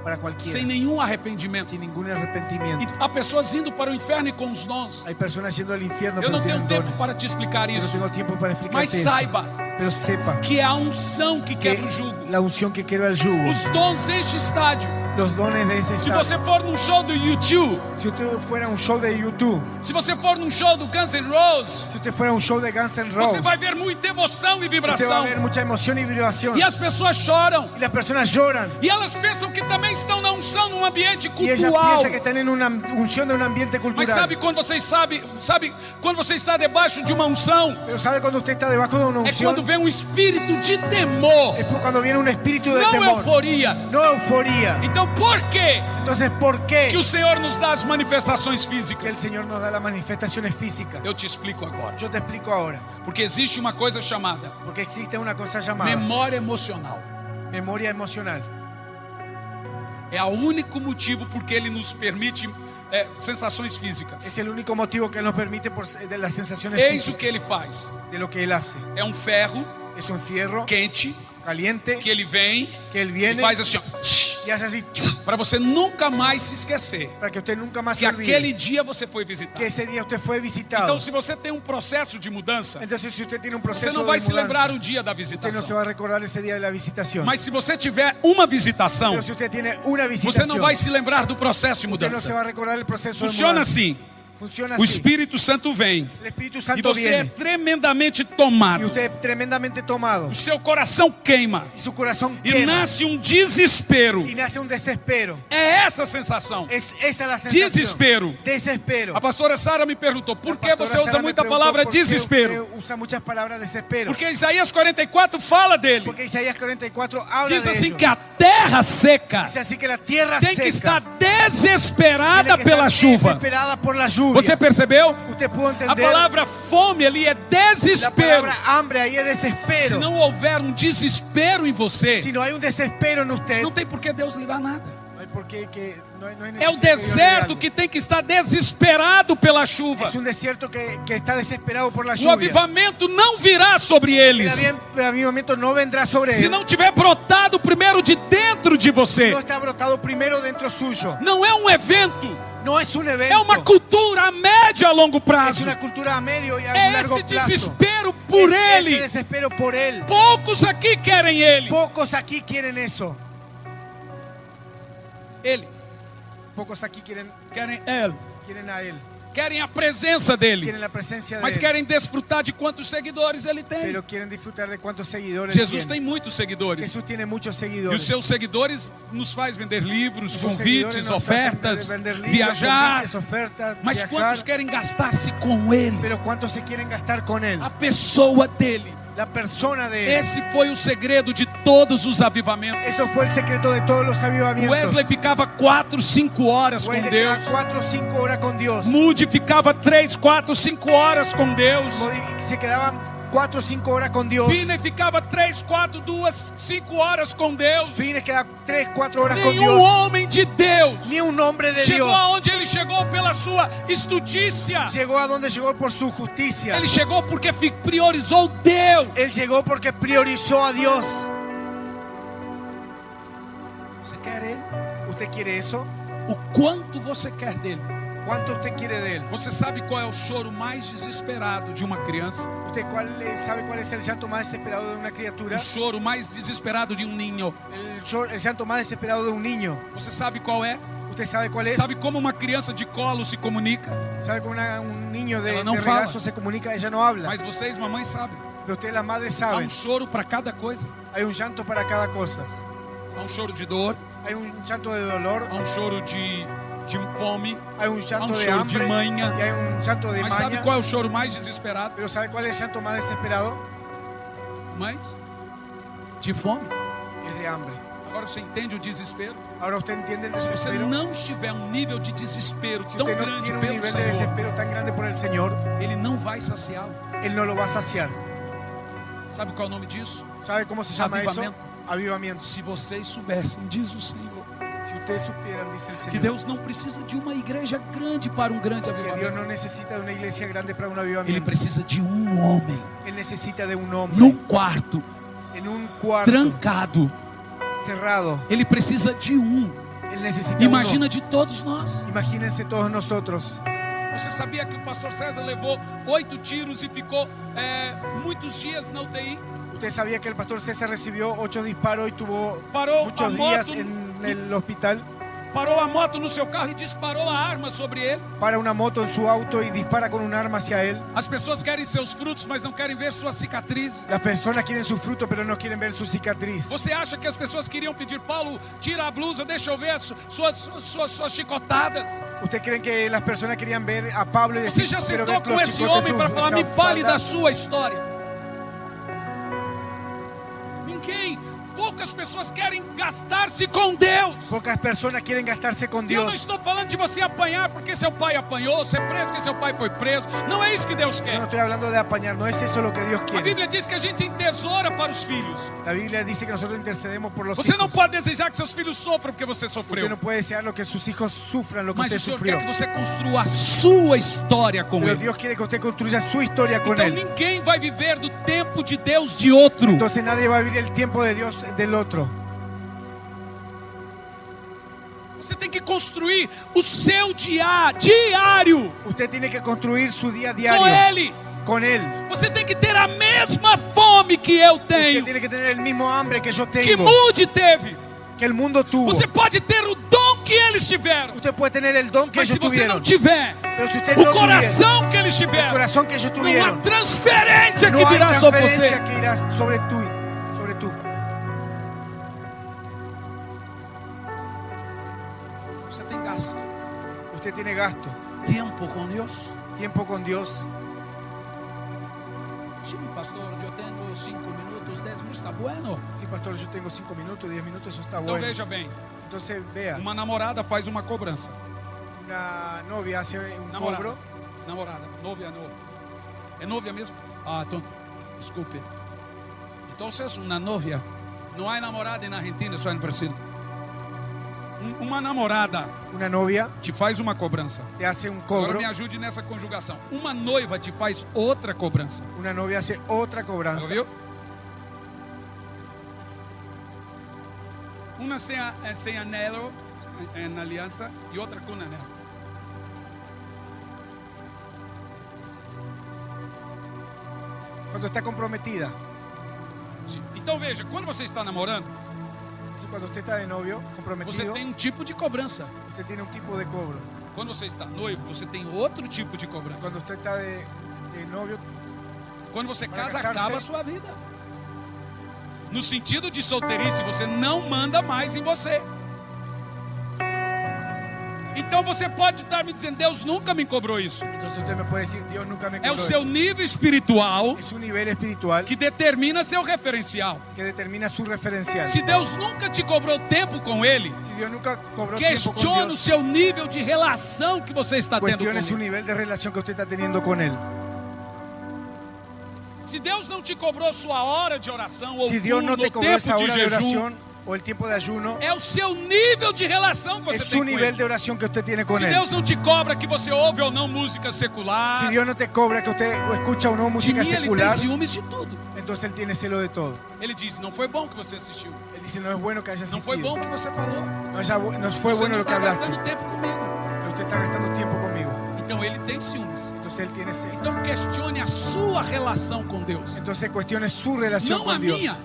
para sem cualquiera, nenhum arrependimento. sin ningún E arrepentimiento. há pessoas indo para o inferno com os dons. Hay personas yendo al infierno, Eu pero não tenho tienen tempo dones. para te explicar Yo no isso. tengo tiempo para Mas explicarte eso. saiba Pero sepa que é a unção que que quebra o jugo. la unción que quiero al yugo, Os dons deste estádio. los dones de ese Se estado. você for num show do U2, Si usted fuera a un show de YouTube, se você for num show do Guns N' Roses, si usted fuera a un show de Guns N' você Roses, vai ver muita emoção e usted va a vibração. ver mucha emoción y vibración. E as pessoas choram. Y las personas lloran. E elas pensam que também estão na unção num ambiente Y ellas cultural. piensan que están en una unción de un ambiente Mas cultural. sabe quando você sabe quando você está debaixo de uma unção? Pero ¿sabe cuando usted está debajo de una É unción? quando vem um espírito de temor, Es cuando viene un espíritu de não temor, euforia. no euforia. Então por quê Entonces, ¿por que qué o Senhor nos dá as manifestações que el físicas? Señor nos da las manifestaciones físicas? Eu te explico agora. Yo te explico ahora. Porque existe uma coisa chamada Porque existe una cosa llamada memória emocional. memoria emocional. É o único motivo porque Ele nos permite sensações físicas. Es el único motivo que Él nos permite de las sensaciones Eis o físicas, que Ele faz. de lo que Él hace. É um ferro Es un fierro quente caliente que Ele vem que Él e viene faz assim, ó, y hace así para você nunca mais se esquecer para que usted nunca más que se olvide aquele dia você foi visitar. que ese día usted fue visitado. Então, se você tem processo de mudança, Entonces, si usted tiene un você proceso não de vai se mudanza, lembrar o dia da usted no se visitação. va a recordar ese día de la visitación. Mas se você tiver uma visitação, Pero si usted tiene una você visitación, não vai se lembrar do processo de usted no se mudança. va a recordar el proceso de Funciona mudanza. assim: Funciona o así. Espírito Santo vem El Espíritu e Santo você é viene tremendamente y tomado. usted es tremendamente tomado O seu coração queima y su corazón e quema nasce um desespero. y nace un desespero. É essa a sensação. Es esa la sensación. Desespero. Desespero. A pastora Sara me perguntou por La que pastora você usa Sara me muita preguntó palavra por qué desespero. usted usa muchas palabras desespero. Porque Isaías 44 fala dele. Porque Isaías 44 habla Diz de assim ello. que a terra seca Dice así que la tierra tem seca que estar tiene desesperada que pela estar chuva. desesperada por la lluvia. Você percebeu? Usted pudo A entender palavra fome ali é la desespero. palabra hambre ahí es desespero. Se não houver um desespero em você, Si no hay un desespero en usted, não tem por que Deus lhe dar nada. no hay por qué no hay É o necesidad que Dios le dé deserto algo. que tem que estar desesperado pela chuva. Es un desierto que está desesperado por la O lluvia. avivamento não virá sobre eles El avivamiento no vendrá sobre se él. não tiver brotado primeiro de dentro de você. No está brotado primero dentro suyo. Não é um evento, No es un evento. é uma cultura a médio e a longo Es prazo. una cultura a medio y a É largo esse plazo. desespero por Es Ele. ese desespero por él. Poucos aqui querem Ele. Pocos aquí quieren eso. Ele. Pocos aquí quieren Querem a él. Querem a presença dele. Quieren la presencia de Mas él. querem desfrutar de quantos seguidores ele tem. Pero quieren disfrutar de cuántos seguidores Jesus tiene. tem muitos seguidores. Jesús tiene muchos E seguidores. os seus seguidores nos faz vender livros, Sus convites, seguidores nos hacen ofertas, vender libros, viajar. convites, ofertas, Mas viajar. quantos querem gastar-se com ele? Pero cuántos se quieren gastar con él. A pessoa dele. La persona de él. Esse foi o segredo de todos os avivamentos. Eso fue el secreto de todos los avivamientos. Wesley ficava 4, 5 horas com Wesley quedaba Deus. 4 o 5 horas con Dios. Moody ficava 3, 4, 5 horas com Deus. Se quedaban 4 o 5 horas con Dios. Finney ficava 3, 4, 2, 5 horas com Deus. Finney quedaba 3, 4 horas con Nenhum Dios. homem de Deus Ni un hombre de chegou Dios aonde ele chegou pela sua estutícia. llegó a donde llegó por su justicia. Ele chegou porque priorizou Deus. Él llegó porque priorizó a Dios. Você quer ele? ¿Usted quiere eso? O quanto você quer dele? ¿Cuánto usted quiere de él? Você sabe qual é o choro mais desesperado de uma criança? ¿Usted sabe cuál es el llanto más desesperado de una criatura? O choro mais desesperado de um ninho. El llanto más desesperado de un niño. Você sabe qual é? ¿Usted sabe cuál es? Sabe como uma criança de colo se comunica? ¿Sabe cómo un niño de Ela não fala. regazo se comunica? Ella no habla. Mas vocês, mamães, sabem. Pero ustedes las madres Há saben. choro para cada coisa. Hay un llanto para cada cosa. Há choro de dor. Hay un llanto de dolor. Há choro de fome. Hay un llanto de choro de hambre. manha. Y hay un llanto de Mas sabe maña. qual é o choro mais desesperado? Pero ¿sabe cuál es el llanto más desesperado? Mães? De fome. Es de hambre. Agora você entende o desespero? Ahora usted entiende el Se você desespero. não estiver um nível de desespero Si tão usted no grande tiene un pelo nivel de Senhor, desespero tan grande por el Señor, Ele não vai saciá-lo. Él no lo va a saciar. Sabe qual é o nome disso? ¿Sabe cómo se llama eso? Avivamiento. Avivamiento. Se vocês soubessem, diz o Senhor, Si ustedes supieran, dice el que Señor, Deus não precisa de uma igreja grande para um grande que Dios avivamento. no necesita de una iglesia grande para un Ele avivamiento. precisa de um homem Él necesita de un hombre num quarto, en un cuarto trancado. cerrado. Ele precisa de um. Él necesita uno. Imagina de todos nós. Imagínense todos nosotros. Você sabia que o pastor César levou 8 tiros e ficou muitos dias na UTI? Usted sabía que el pastor César recibió 8 disparos y tuvo Parou a muchos días moto, en el hospital. parou a moto no seu carro e disparou a arma sobre ele. Para una moto en su auto y dispara con un arma hacia él. As pessoas querem seus frutos, mas não querem ver suas cicatrizes. Las personas quieren su fruto, pero no quieren ver su cicatriz. Você acha que as pessoas queriam pedir, Paulo, tira a blusa, deixa eu ver as suas chicotadas? ¿Usted cree que las personas querían ver a Pablo y Você decir, já "Quiero sentou ver com los esse chicotes homem de para su falar, me fale espalda"? da sua história? Ninguém. Poucas pessoas querem gastar-se com Deus. Pocas personas quieren gastarse con E eu não Dios. estou falando de você apanhar porque seu pai apanhou, ser preso porque seu pai foi preso. Não é isso que Deus Yo no quer. estoy hablando de apañar, no es eso lo que Dios A quiere. Bíblia diz que a gente entesoura para os filhos. La Biblia dice que nosotros intercedemos por los Você não hijos. pode desejar que seus filhos sofram porque você Usted sofreu. no puede desear lo que sus hijos sufran, lo que Mas usted o Senhor sufrió. quer que você construa a sua história com Pero Ele. Dios quiere que usted construya su historia con Então Él. ninguém vai viver do tempo de Deus de outro. Entonces nadie va a vivir el tiempo de Dios del otro. Você tem que construir o seu diário Usted tiene que construir su día a com diario Ele. con Él. Você tem que ter a mesma fome que eu Usted tenho, tiene que tener el mismo hambre que yo que tengo, Moody teve. que el mundo tuvo. Você pode ter o dom que eles tiveram, Usted puede tener el don que mas se ellos você não tuvieron. tiver Pero si usted o no tuviera coração que eles el tiveram, corazón que ellos não há tuvieron, transferência no que hay virá sobre transferencia você. que irá sobre tú. Você tem gasto Usted tiene gasto, tempo com Deus. tiempo con Dios. Sim, pastor, eu tenho 5 minutos, 10 minutos, está bueno. Sí, pastor, yo tengo 5 minutos, 10 minutos, eso está Então bueno. veja bem, Entonces vea, uma namorada faz uma cobrança. una novia hace un Namorada, cobro. namorada, novia, novia. É novia mesmo? Ah, então, desculpe. Então, uma novia, não há namorada na Argentina, só no Brasil. Uma namorada Una novia te faz uma cobrança. te hace un Agora cobro, me ajude nessa conjugação. Uma noiva te faz outra cobrança. una novia hace otra cobranza. Viu? Uma sem anelo, em aliança, e outra com anelo. Cuando está comprometida, Sim. Então veja, quando você está namorando, cuando usted está de novio, você comprometido, tem um tipo de cobrança. usted tiene un tipo de cobro. Quando você está noivo, você tem outro tipo de cobrança. Cuando usted está de novio, Quando você Para casa, casar-se. acaba a sua vida. No sentido de solteirice, você não manda mais em você. Então você pode estar me dizendo, Deus nunca me cobrou isso. Entonces usted me puede decir, Dios nunca me É o cobró seu eso. nível espiritual Es un nivel espiritual que determina seu referencial. que determina su referencial. Se Deus nunca te cobrou tempo com Ele, Si Dios nunca cobró tiempo con questione o Dios, seu nível de relação que você está tendo com cuestione su Ele. nivel de relación que usted está teniendo con Él. Se Deus não te cobrou sua hora de oração ou Si Dios no culto, te ou cobró tempo esa de hora de jejum, oración o el tiempo de ayuno, é o seu nível de relação que você es tem su com nivel Ele. de oración que usted tiene con Se Él. Deus não te cobra que você ouve ou não música Si secular, Dios no te cobra que usted escucha o no de música mim Ele tem secular, ciúmes de tudo. entonces Él tiene celo de todo. Ele diz, não foi bom que você assistiu. Él dice, no es bueno que haya Não foi asistido. bom que você falou. No fue Você bueno não lo que está hablaste. gastando tempo comigo. Usted está gastando tiempo conmigo. Então Ele tem ciúmes. Entonces Él tiene celo. Então questione a sua relação com Deus. Entonces cuestione su relación Não a con Dios. minha.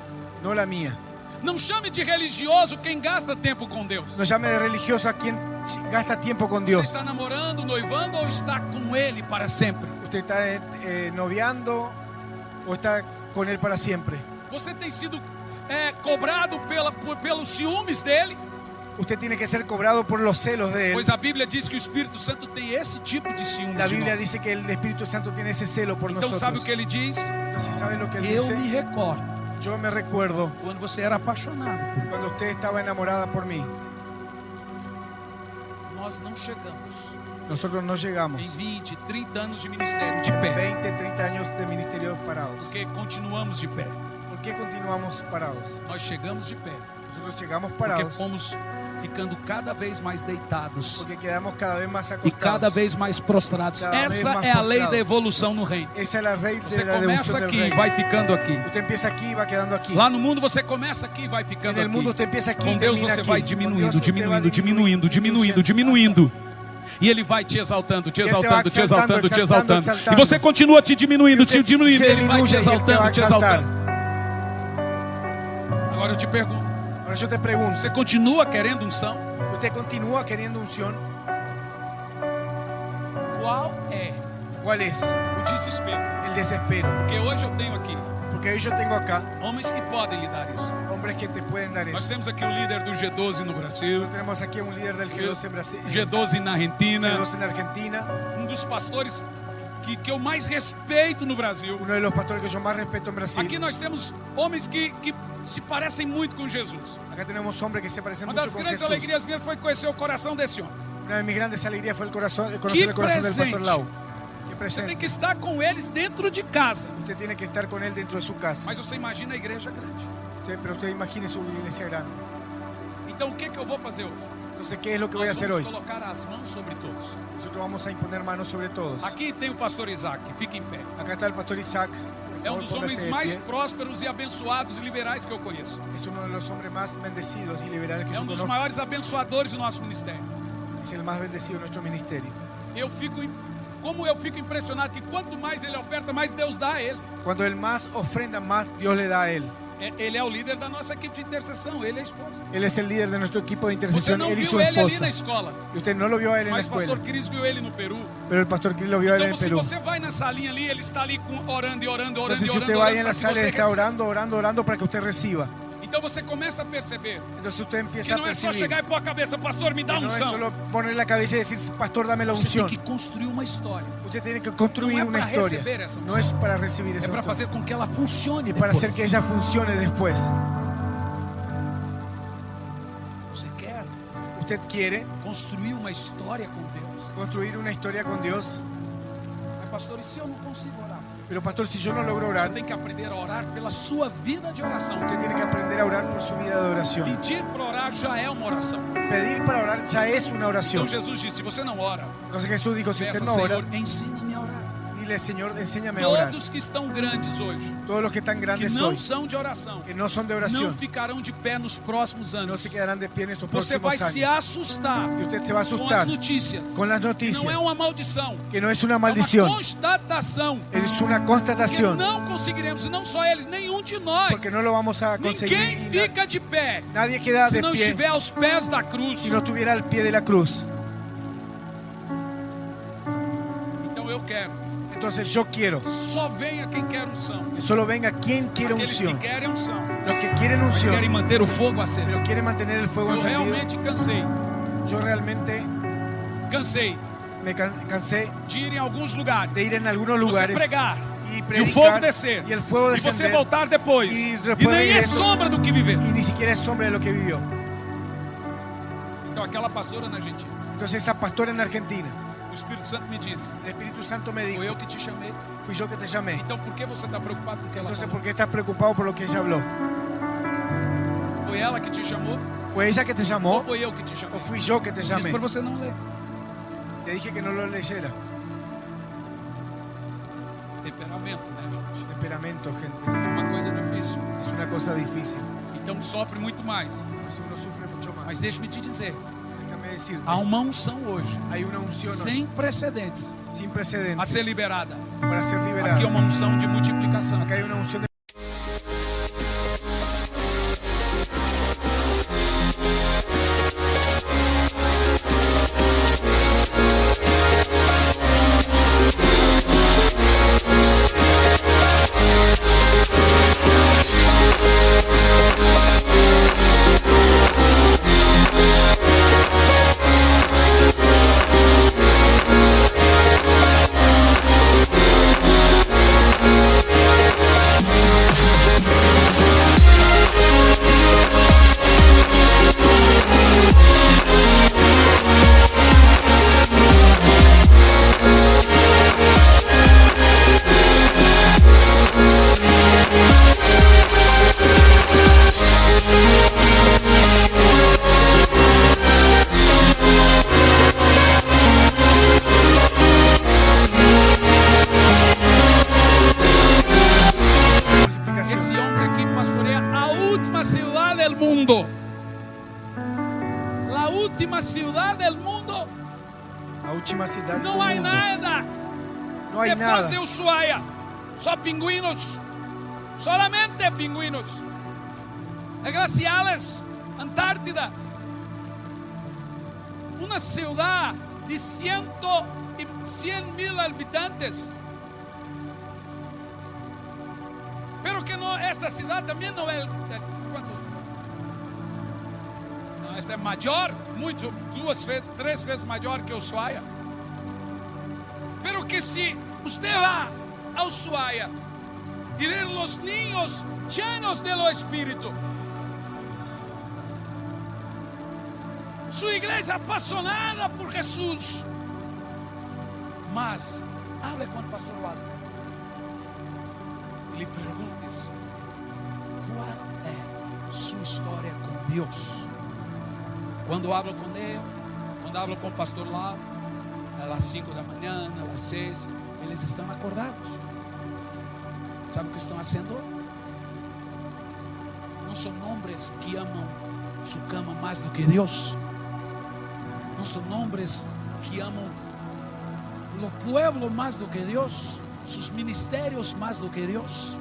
No la mía. Não chame de religioso quem gasta tempo com Deus. No llame de religioso a quien gasta tiempo con Você Dios. está namorando, noivando ou está com Ele para sempre? Usted está noviando o está con Él para siempre. Você tem sido cobrado pelos ciúmes dele? Usted tiene que ser cobrado por los celos de Él. Pois a Bíblia diz que o Espírito Santo tem esse tipo de ciúmes. La de Biblia nós. dice que el Espíritu Santo tiene ese celo por Então nosotros. sabe o que ele diz? Entonces, ¿sabe lo que Él Eu dice? me recordo Yo me recuerdo quando você era apaixonado por mim. cuando usted estaba enamorada por mí. Nós não chegamos Nosotros no llegamos. em 20, 30 anos de ministério de pé, 20, 30 años de ministerio parados. porque continuamos de pé. ¿Por qué continuamos parados? Nós chegamos de pé Nosotros llegamos porque parados fomos ficando cada vez mais deitados porque quedamos cada vez más e acostados. cada vez mais prostrados. Cada vez Essa mais é a lei prostrados. da evolução no reino. Esa es la ley Você de la começa devoción del aqui, reino. vai ficando aqui. Usted empieza aquí y va quedando aquí. Lá no mundo você começa aqui e vai En ficando el mundo aqui. usted empieza aquí Com y Deus termina você aquí. vai Con diminuindo, Dios usted va diminuindo, diminuindo, diminuindo, diminuindo. E Ele vai te exaltando, te E ele te vai exaltando, te exaltando, te exaltando, exaltando. exaltando. E você continua te diminuindo, Usted te diminuindo. se Ele vai te diminui y él te va exaltando, a te exaltar. exaltando. Agora eu te pergunto, Ahora yo te pregunto, você continua querendo unção? ¿usted continúa queriendo unción? Qual é ¿Cuál es? o desespero? El desespero. Porque hoje eu tenho aqui Porque hoy yo tengo acá homens que podem lhe dar isso. hombres que te pueden dar Nós eso. temos aqui o líder do G12 no Brasil, Nosotros tenemos aquí a un líder del G12 en Brasil, G12 na Argentina, G12 en Argentina, dos pastores que eu mais respeito no Brasil. uno de los pastores que yo más respeto en Brasil. Aqui nós temos homens que se parecem muito com Jesus. Acá tenemos hombres que se parecen Uma mucho das con grandes Jesús. alegrias minhas foi conhecer o coração desse homem. Una de mis grandes alegrías fue conocer el Qué corazón del pastor presente. Lau. Qué Você tem presente. que estar com eles dentro de casa. Usted tiene que estar con él dentro de su casa. Mas você imagina a igreja grande. Pero usted imagine su iglesia grande. Então o que eu vou fazer hoje? Entonces, ¿qué es lo que voy a Nós hacer vamos hoy? colocar as mãos sobre todos. Nosotros vamos a imponer manos sobre todos. Aqui tem o pastor Isaac, fica em pé. Acá está el pastor Isaac. Por É favor, dos póngase homens de mais pie. prósperos e abençoados e liberais que eu conheço. Es uno de los hombres más bendecidos y liberales que É yo dos conozco. maiores abençoadores do nosso ministério. Es el más bendecido de nuestro ministerio. Como eu fico impressionado que quanto mais ele oferta, mais Deus dá a ele. Cuando él más ofrenda, más Dios le da a él. Ele é o líder da nossa equipe de intercessão, ele é a esposa. Él es el líder de nuestro equipo de Você intercesión, não él y viu su ele ali esposa. na escola, Y usted no lo vio a él en la mas o escuela, pastor Cris viu ele no Peru. pero el pastor Cris lo vio a él en Então, el se Perú. você vai na salinha ali, ele está ali orando e orando, orando Entonces, e si usted orando, va ahí en orando la para que sala, você él está receba. orando, orando, orando para que usted reciba. Então você começa a perceber Entonces usted que empieza a não é só percibir. chegar e pôr a cabeça, pastor, me dá Que no es unção. solo poner la cabeza y decir, pastor, dame la Você tem unción. que construir uma história. Usted tiene que construir No es una para historia. receber esa unción. No es para recibir É esa para unción. fazer com que ela funcione Y para depois. hacer que ella funcione después. Você quer Usted quiere construir uma história com Deus. construir una historia con Dios. Mas pastor, e se eu não consigo orar? Pero pastor, si yo no logro Você orar, tem que aprender a orar pela sua vida de oração. usted tiene que aprender a orar por su vida de oración. Pedir para orar já é uma oração. Pedir para orar ya es una Então oración. Jesus disse, se você não ora, Entonces Jesús dijo, si peça, usted no ora, Senhor, ensine-me a orar. dile, Señor, enséñame a orar. Todos que estão grandes hoje, Todos los que están que grandes não hoy, são de oração, que no son de não oración, ficarão de pé nos próximos no anos. se quedarán de pie en estos Você vai próximos se años. assustar Y usted se va a com as asustar notícias. con las Que noticias, não é uma maldição, que no es una é uma maldición, constatação. es una Que constatación, não conseguiremos, e não só eles, nenhum de nós. porque no lo vamos a conseguir. Ninguém Y fica de pé nadie queda se de não pie estiver aos pés da cruz. si no estuviera al pie de la cruz. Então eu quero Entonces yo quiero que só venha quem quer unção. que solo venga quien quiere Aqueles que unción. querem unção, Los que quieren mas unción, querem manter o fogo aceso. pero quieren mantener el fuego Eu encendido. realmente cansei Yo realmente cansei me cansé de ir em alguns lugares, de ir en algunos você lugares pregar y e o fogo predicar descer y el fuego e você descender voltar depois e e depois nem é regreso. sombra do que viveu. y ni siquiera es sombra de lo que vivió. Então aquela pastora na Argentina, Entonces esa pastora en Argentina, o Espírito Santo me disse: el Espíritu Santo me dijo, foi eu que te chamei. fui yo que te llamé. Então por que você está preocupado com o que ela Entonces, falou? ¿por qué estás preocupado por lo que ella habló? Foi ela que te chamou ¿Fue ella que te ou llamó foi eu que te chamei? o fui yo que te Disse llamé? para você não ler. Te dije que no lo leyera. Temperamento, né, gente? Temperamento, gente. É uma coisa difícil. Es una cosa difícil. Então sofre muito mais. Entonces uno sufre mucho más. Mas deixe-me te dizer, Déjame decirte, há uma unção hoje hay una unción sem precedentes sin a precedentes ser liberada. para ser Aqui é liberada. uma unção de multiplicação. Acá hay una unción de Esse multiplicación. homem aqui pastoreia a última cidade do mundo. A última cidade do mundo. La última ciudad Não del há mundo. nada. No hay Depois nada. de Ushuaia, só pinguinos. Solamente pinguinos. Glaciales, Antártida. Uma cidade de 100.000 habitantes. Pero que no, esta cidade também não é. Quantos? Não, esta é maior, muito, 2 vezes, 3 vezes maior que Ushuaia. Pero que se você vá a Ushuaia y ver los niños llenos de lo Espíritu, su iglesia apasionada por Jesús, mas hable con el pastor Walter y le preguntes cuál es su historia con Dios. Cuando hablo con él, cuando hablo con el pastor Lau, a las 5 da manhã, a las 6, eles estão acordados. ¿Sabe o que estão fazendo? Não são hombres que amam su cama mais do que Deus. Não são hombres que amam o pueblo mais do que Deus, sus ministérios mais do que Deus.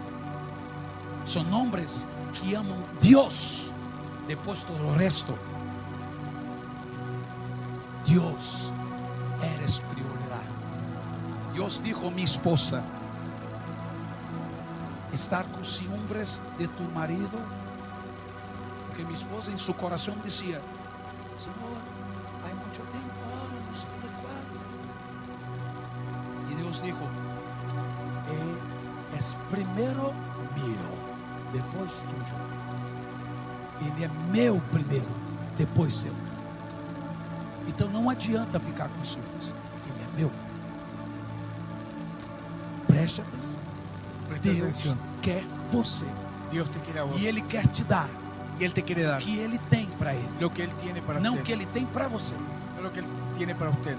São hombres que amam Deus depois todo o resto. Deus, eres prioridade. Deus dijo a minha esposa: estar com ciúmes de tu marido, porque minha esposa em seu coração dizia: Senhor, há muito tempo, não sei de quando. E Deus dijo: é primeiro meu, depois tuyo. Ele é meu primeiro, depois seu. Então não adianta ficar com ciúmes. Ele é meu. Preste atenção. Presta Deus atención. quer você. Dios te quiere a vos. E Ele quer te dar Y Él te quiere o dar que Ele tem para Ele. lo que Él tiene para Não o usted. que Ele tem para você. No lo que Él tiene para usted.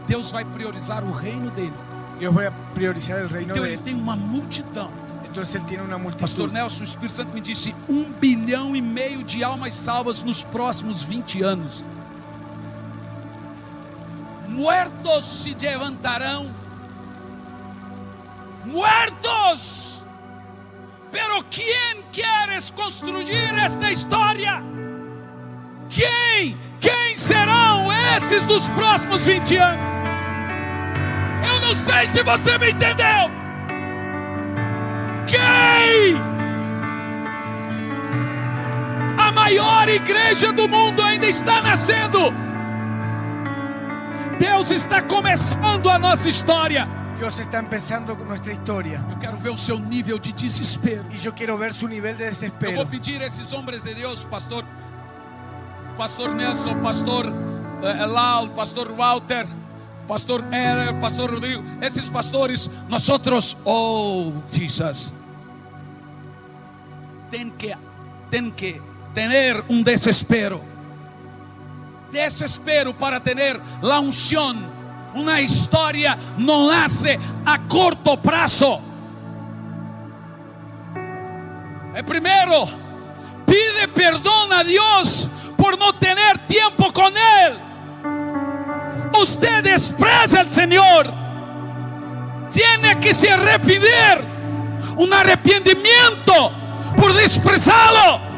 Deus vai priorizar o reino dele. Dios va a priorizar el reino Então de Ele Él. tem uma multidão. Entonces Él tiene una Pastor multitud. Nelson, o Espírito Santo me disse 1,5 bilhão de almas salvas nos próximos 20 anos. Muertos se levantarão. Muertos. Pero ¿quién quieres construir esta história? Quem serão esses dos próximos 20 anos? Eu não sei se você me entendeu. Quem? A maior igreja do mundo ainda está nascendo. Deus está começando a nossa história. Dios está empezando con nuestra historia. Eu quero ver o seu nível de desespero. Y yo quiero ver su nivel de Eu desespero. vou pedir a esses homens de Deus, pastor Nelson, pastor Elal, pastor Walter, pastor Herer, pastor Rodrigo, esses pastores, nosotros, oh Jesus, tem que tener um desespero para ter a unção. Uma história não nasce a corto prazo. Primeiro, pide perdão a Deus por não ter tempo com Ele. Usted desprecia al Señor. Tiene que se arrepender. Un arrepentimiento por desprezá-lo.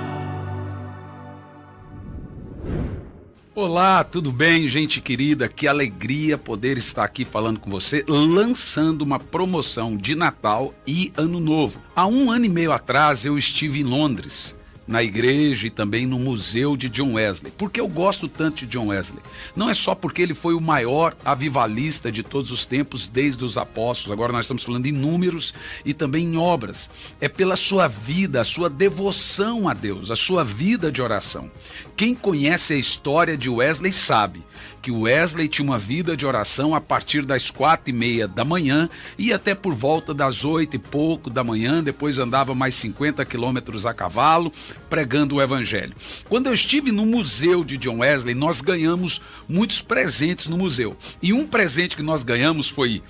Olá, tudo bem, gente querida? Que alegria poder estar aqui falando com você, lançando uma promoção de Natal e Ano Novo. Há 1 ano e meio atrás eu estive em Londres, na igreja e também no museu de John Wesley. Por que eu gosto tanto de John Wesley? Não é só porque ele foi o maior avivalista de todos os tempos, desde os apóstolos, agora nós estamos falando em números e também em obras. É pela sua vida, a sua devoção a Deus, a sua vida de oração. Quem conhece a história de Wesley sabe que Wesley tinha uma vida de oração a partir das 4:30 da manhã e até por volta das 8 e pouco da manhã, depois andava mais 50 quilômetros a cavalo, pregando o evangelho. Quando eu estive no museu de John Wesley, nós ganhamos muitos presentes no museu. E um presente que nós ganhamos foi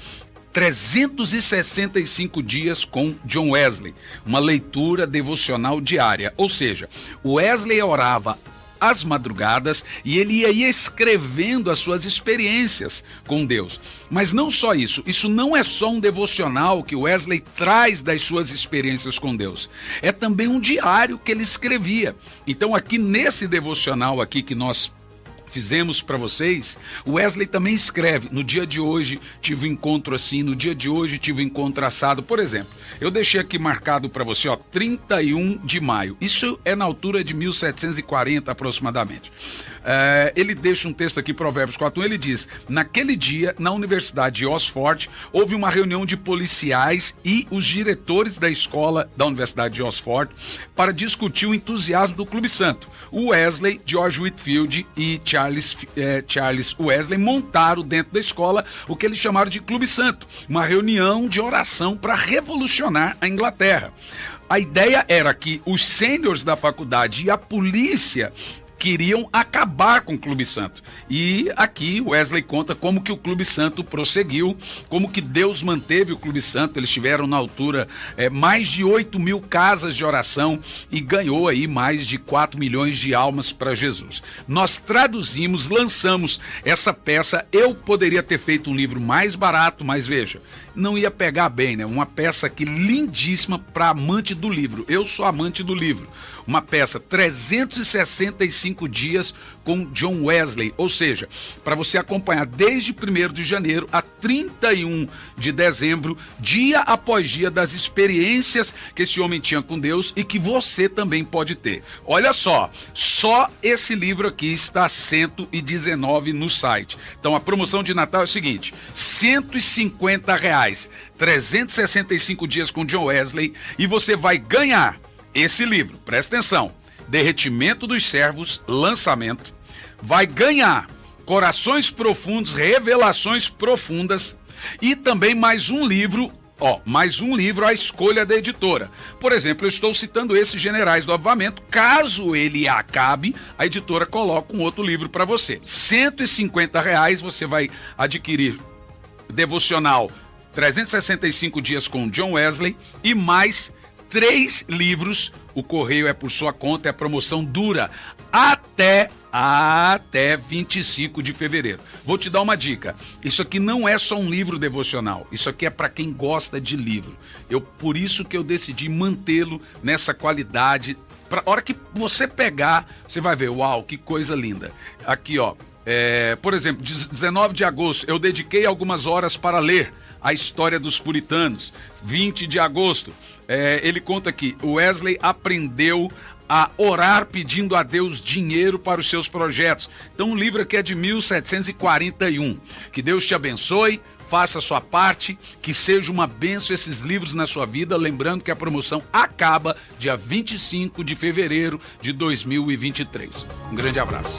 365 dias com John Wesley, uma leitura devocional diária. Ou seja, Wesley orava às madrugadas e ele ia escrevendo as suas experiências com Deus. Mas não só isso, isso não é só um devocional que Wesley traz das suas experiências com Deus, é também um diário que ele escrevia. Então aqui nesse devocional aqui que nós fizemos para vocês, Wesley também escreve: no dia de hoje tive um encontro assim, no dia de hoje tive um encontro assado. Por exemplo, eu deixei aqui marcado para você, 31 de maio, isso é na altura de 1740 aproximadamente. Ele deixa um texto aqui, Provérbios 4:1, ele diz: naquele dia, na Universidade de Oxford, houve uma reunião de policiais e os diretores da escola da Universidade de Oxford para discutir o entusiasmo do Clube Santo. O Wesley, George Whitefield e Charles Wesley montaram dentro da escola o que eles chamaram de Clube Santo, uma reunião de oração para revolucionar a Inglaterra. A ideia era que os sêniores da faculdade e a polícia queriam acabar com o Clube Santo. E aqui Wesley conta como que o Clube Santo prosseguiu, como que Deus manteve o Clube Santo. Eles tiveram na altura mais de 8.000 casas de oração e ganhou aí mais de 4 milhões de almas para Jesus. Nós traduzimos, lançamos essa peça. Eu poderia ter feito um livro mais barato, mas veja, não ia pegar bem, né? Uma peça aqui lindíssima para amante do livro. Eu sou amante do livro. Uma peça 365 dias com John Wesley, ou seja, para você acompanhar desde 1º de janeiro a 31 de dezembro, dia após dia, das experiências que esse homem tinha com Deus e que você também pode ter. Olha só esse livro aqui está a R$119 no site. Então a promoção de Natal é o seguinte: R$150, 365 dias com John Wesley, e você vai ganhar esse livro, presta atenção: Derretimento dos Servos, lançamento. Vai ganhar Corações Profundos, Revelações Profundas, e também mais um livro, a escolha da editora. Por exemplo, eu estou citando esse Generais do Avivamento. Caso ele acabe, a editora coloca um outro livro para você. R$150 você vai adquirir devocional 365 dias com John Wesley e mais 3 livros. O correio é por sua conta e a promoção dura até 25 de fevereiro. Vou te dar uma dica: isso aqui não é só um livro devocional, isso aqui é para quem gosta de livro. Por isso que eu decidi mantê-lo nessa qualidade. Pra hora que você pegar, você vai ver, uau, que coisa linda. Aqui, por exemplo, 19 de agosto, eu dediquei algumas horas para ler a história dos puritanos. 20 de agosto, ele conta que Wesley aprendeu a orar pedindo a Deus dinheiro para os seus projetos. Então o livro aqui é de 1741. Que Deus te abençoe, faça a sua parte, que seja uma bênção esses livros na sua vida, lembrando que a promoção acaba dia 25 de fevereiro de 2023. Um grande abraço.